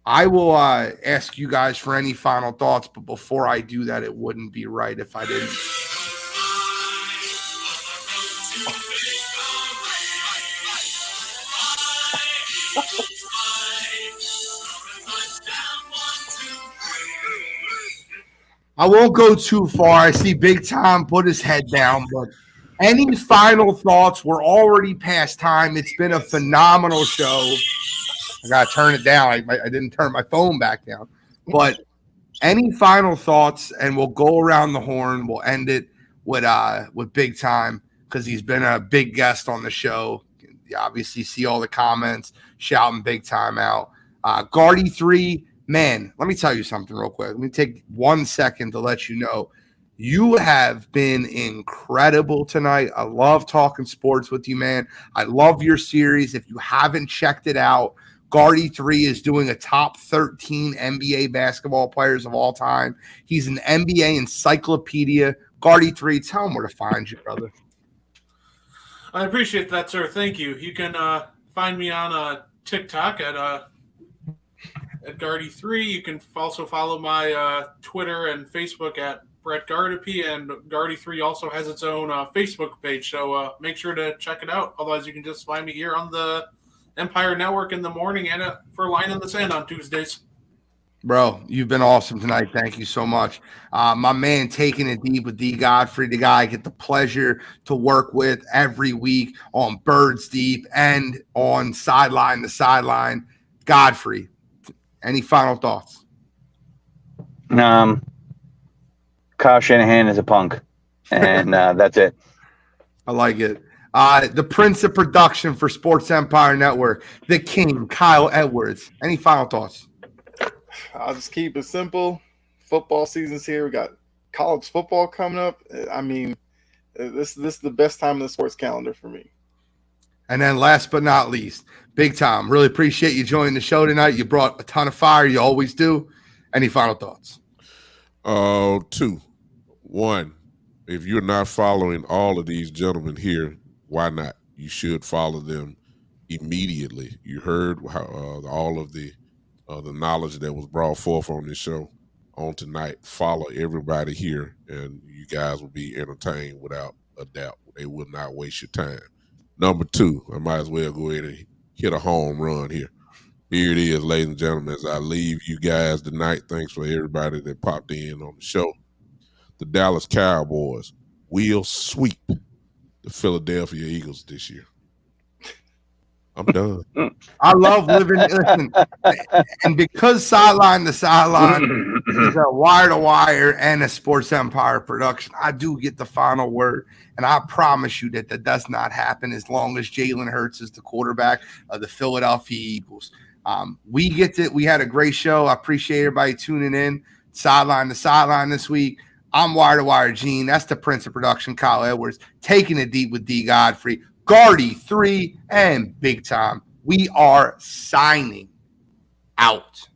I will ask you guys for any final thoughts, but before I do that, it wouldn't be right if I didn't. I won't go too far. I see Big Tom put his head down, but any final thoughts? We're already past time. It's been a phenomenal show. I got to turn it down. I didn't turn my phone back down. But any final thoughts, and we'll go around the horn. We'll end it with Big Time because he's been a big guest on the show. You obviously see all the comments shouting Big Time out. Guardy 3, man, let me tell you something real quick. Let me take 1 second to let you know. You have been incredible tonight. I love talking sports with you, man. I love your series. If you haven't checked it out, Guardy 3 is doing a top 13 NBA basketball players of all time. He's an NBA encyclopedia. Guardy 3, tell him where to find you, brother. I appreciate that, sir. Thank you. You can find me on TikTok at Guardy3. You can also follow my Twitter and Facebook at Brett Gardapi, and Guardy3 also has its own Facebook page, so make sure to check it out. Otherwise, you can just find me here on the Empire Network in the morning and for Line in the Sand on Tuesdays. Bro, you've been awesome tonight. Thank you so much. My man, Taking It Deep with D. Godfrey, the guy I get the pleasure to work with every week on Birds Deep and on Sideline to Sideline. Godfrey, any final thoughts? Kyle Shanahan is a punk, and that's it. I like it. The Prince of Production for Sports Empire Network, the King, Kyle Edwards. Any final thoughts? I'll just keep it simple. Football season's here. We got college football coming up. I mean, this is the best time in the sports calendar for me. And then last but not least, Big Tom, really appreciate you joining the show tonight. You brought a ton of fire. You always do. Any final thoughts? 2. 1, if you're not following all of these gentlemen here, why not? You should follow them immediately. You heard how, all of the knowledge that was brought forth on this show on tonight. Follow everybody here, and you guys will be entertained without a doubt. They will not waste your time. Number 2, I might as well go ahead and hit a home run here. Here it is, ladies and gentlemen, as I leave you guys tonight. Thanks for everybody that popped in on the show. The Dallas Cowboys will sweep the Philadelphia Eagles this year. I'm done. I love living. Listen, and because Sideline to Sideline is a wire-to-wire and a Sports Empire production, I do get the final word. And I promise you that does not happen as long as Jalen Hurts is the quarterback of the Philadelphia Eagles. We had a great show. I appreciate everybody tuning in. Sideline to Sideline this week. I'm Wire to Wire Gene. That's the Prince of Production, Kyle Edwards. Taking It Deep with D. Godfrey. Guardy 3 and Big Time. We are signing out.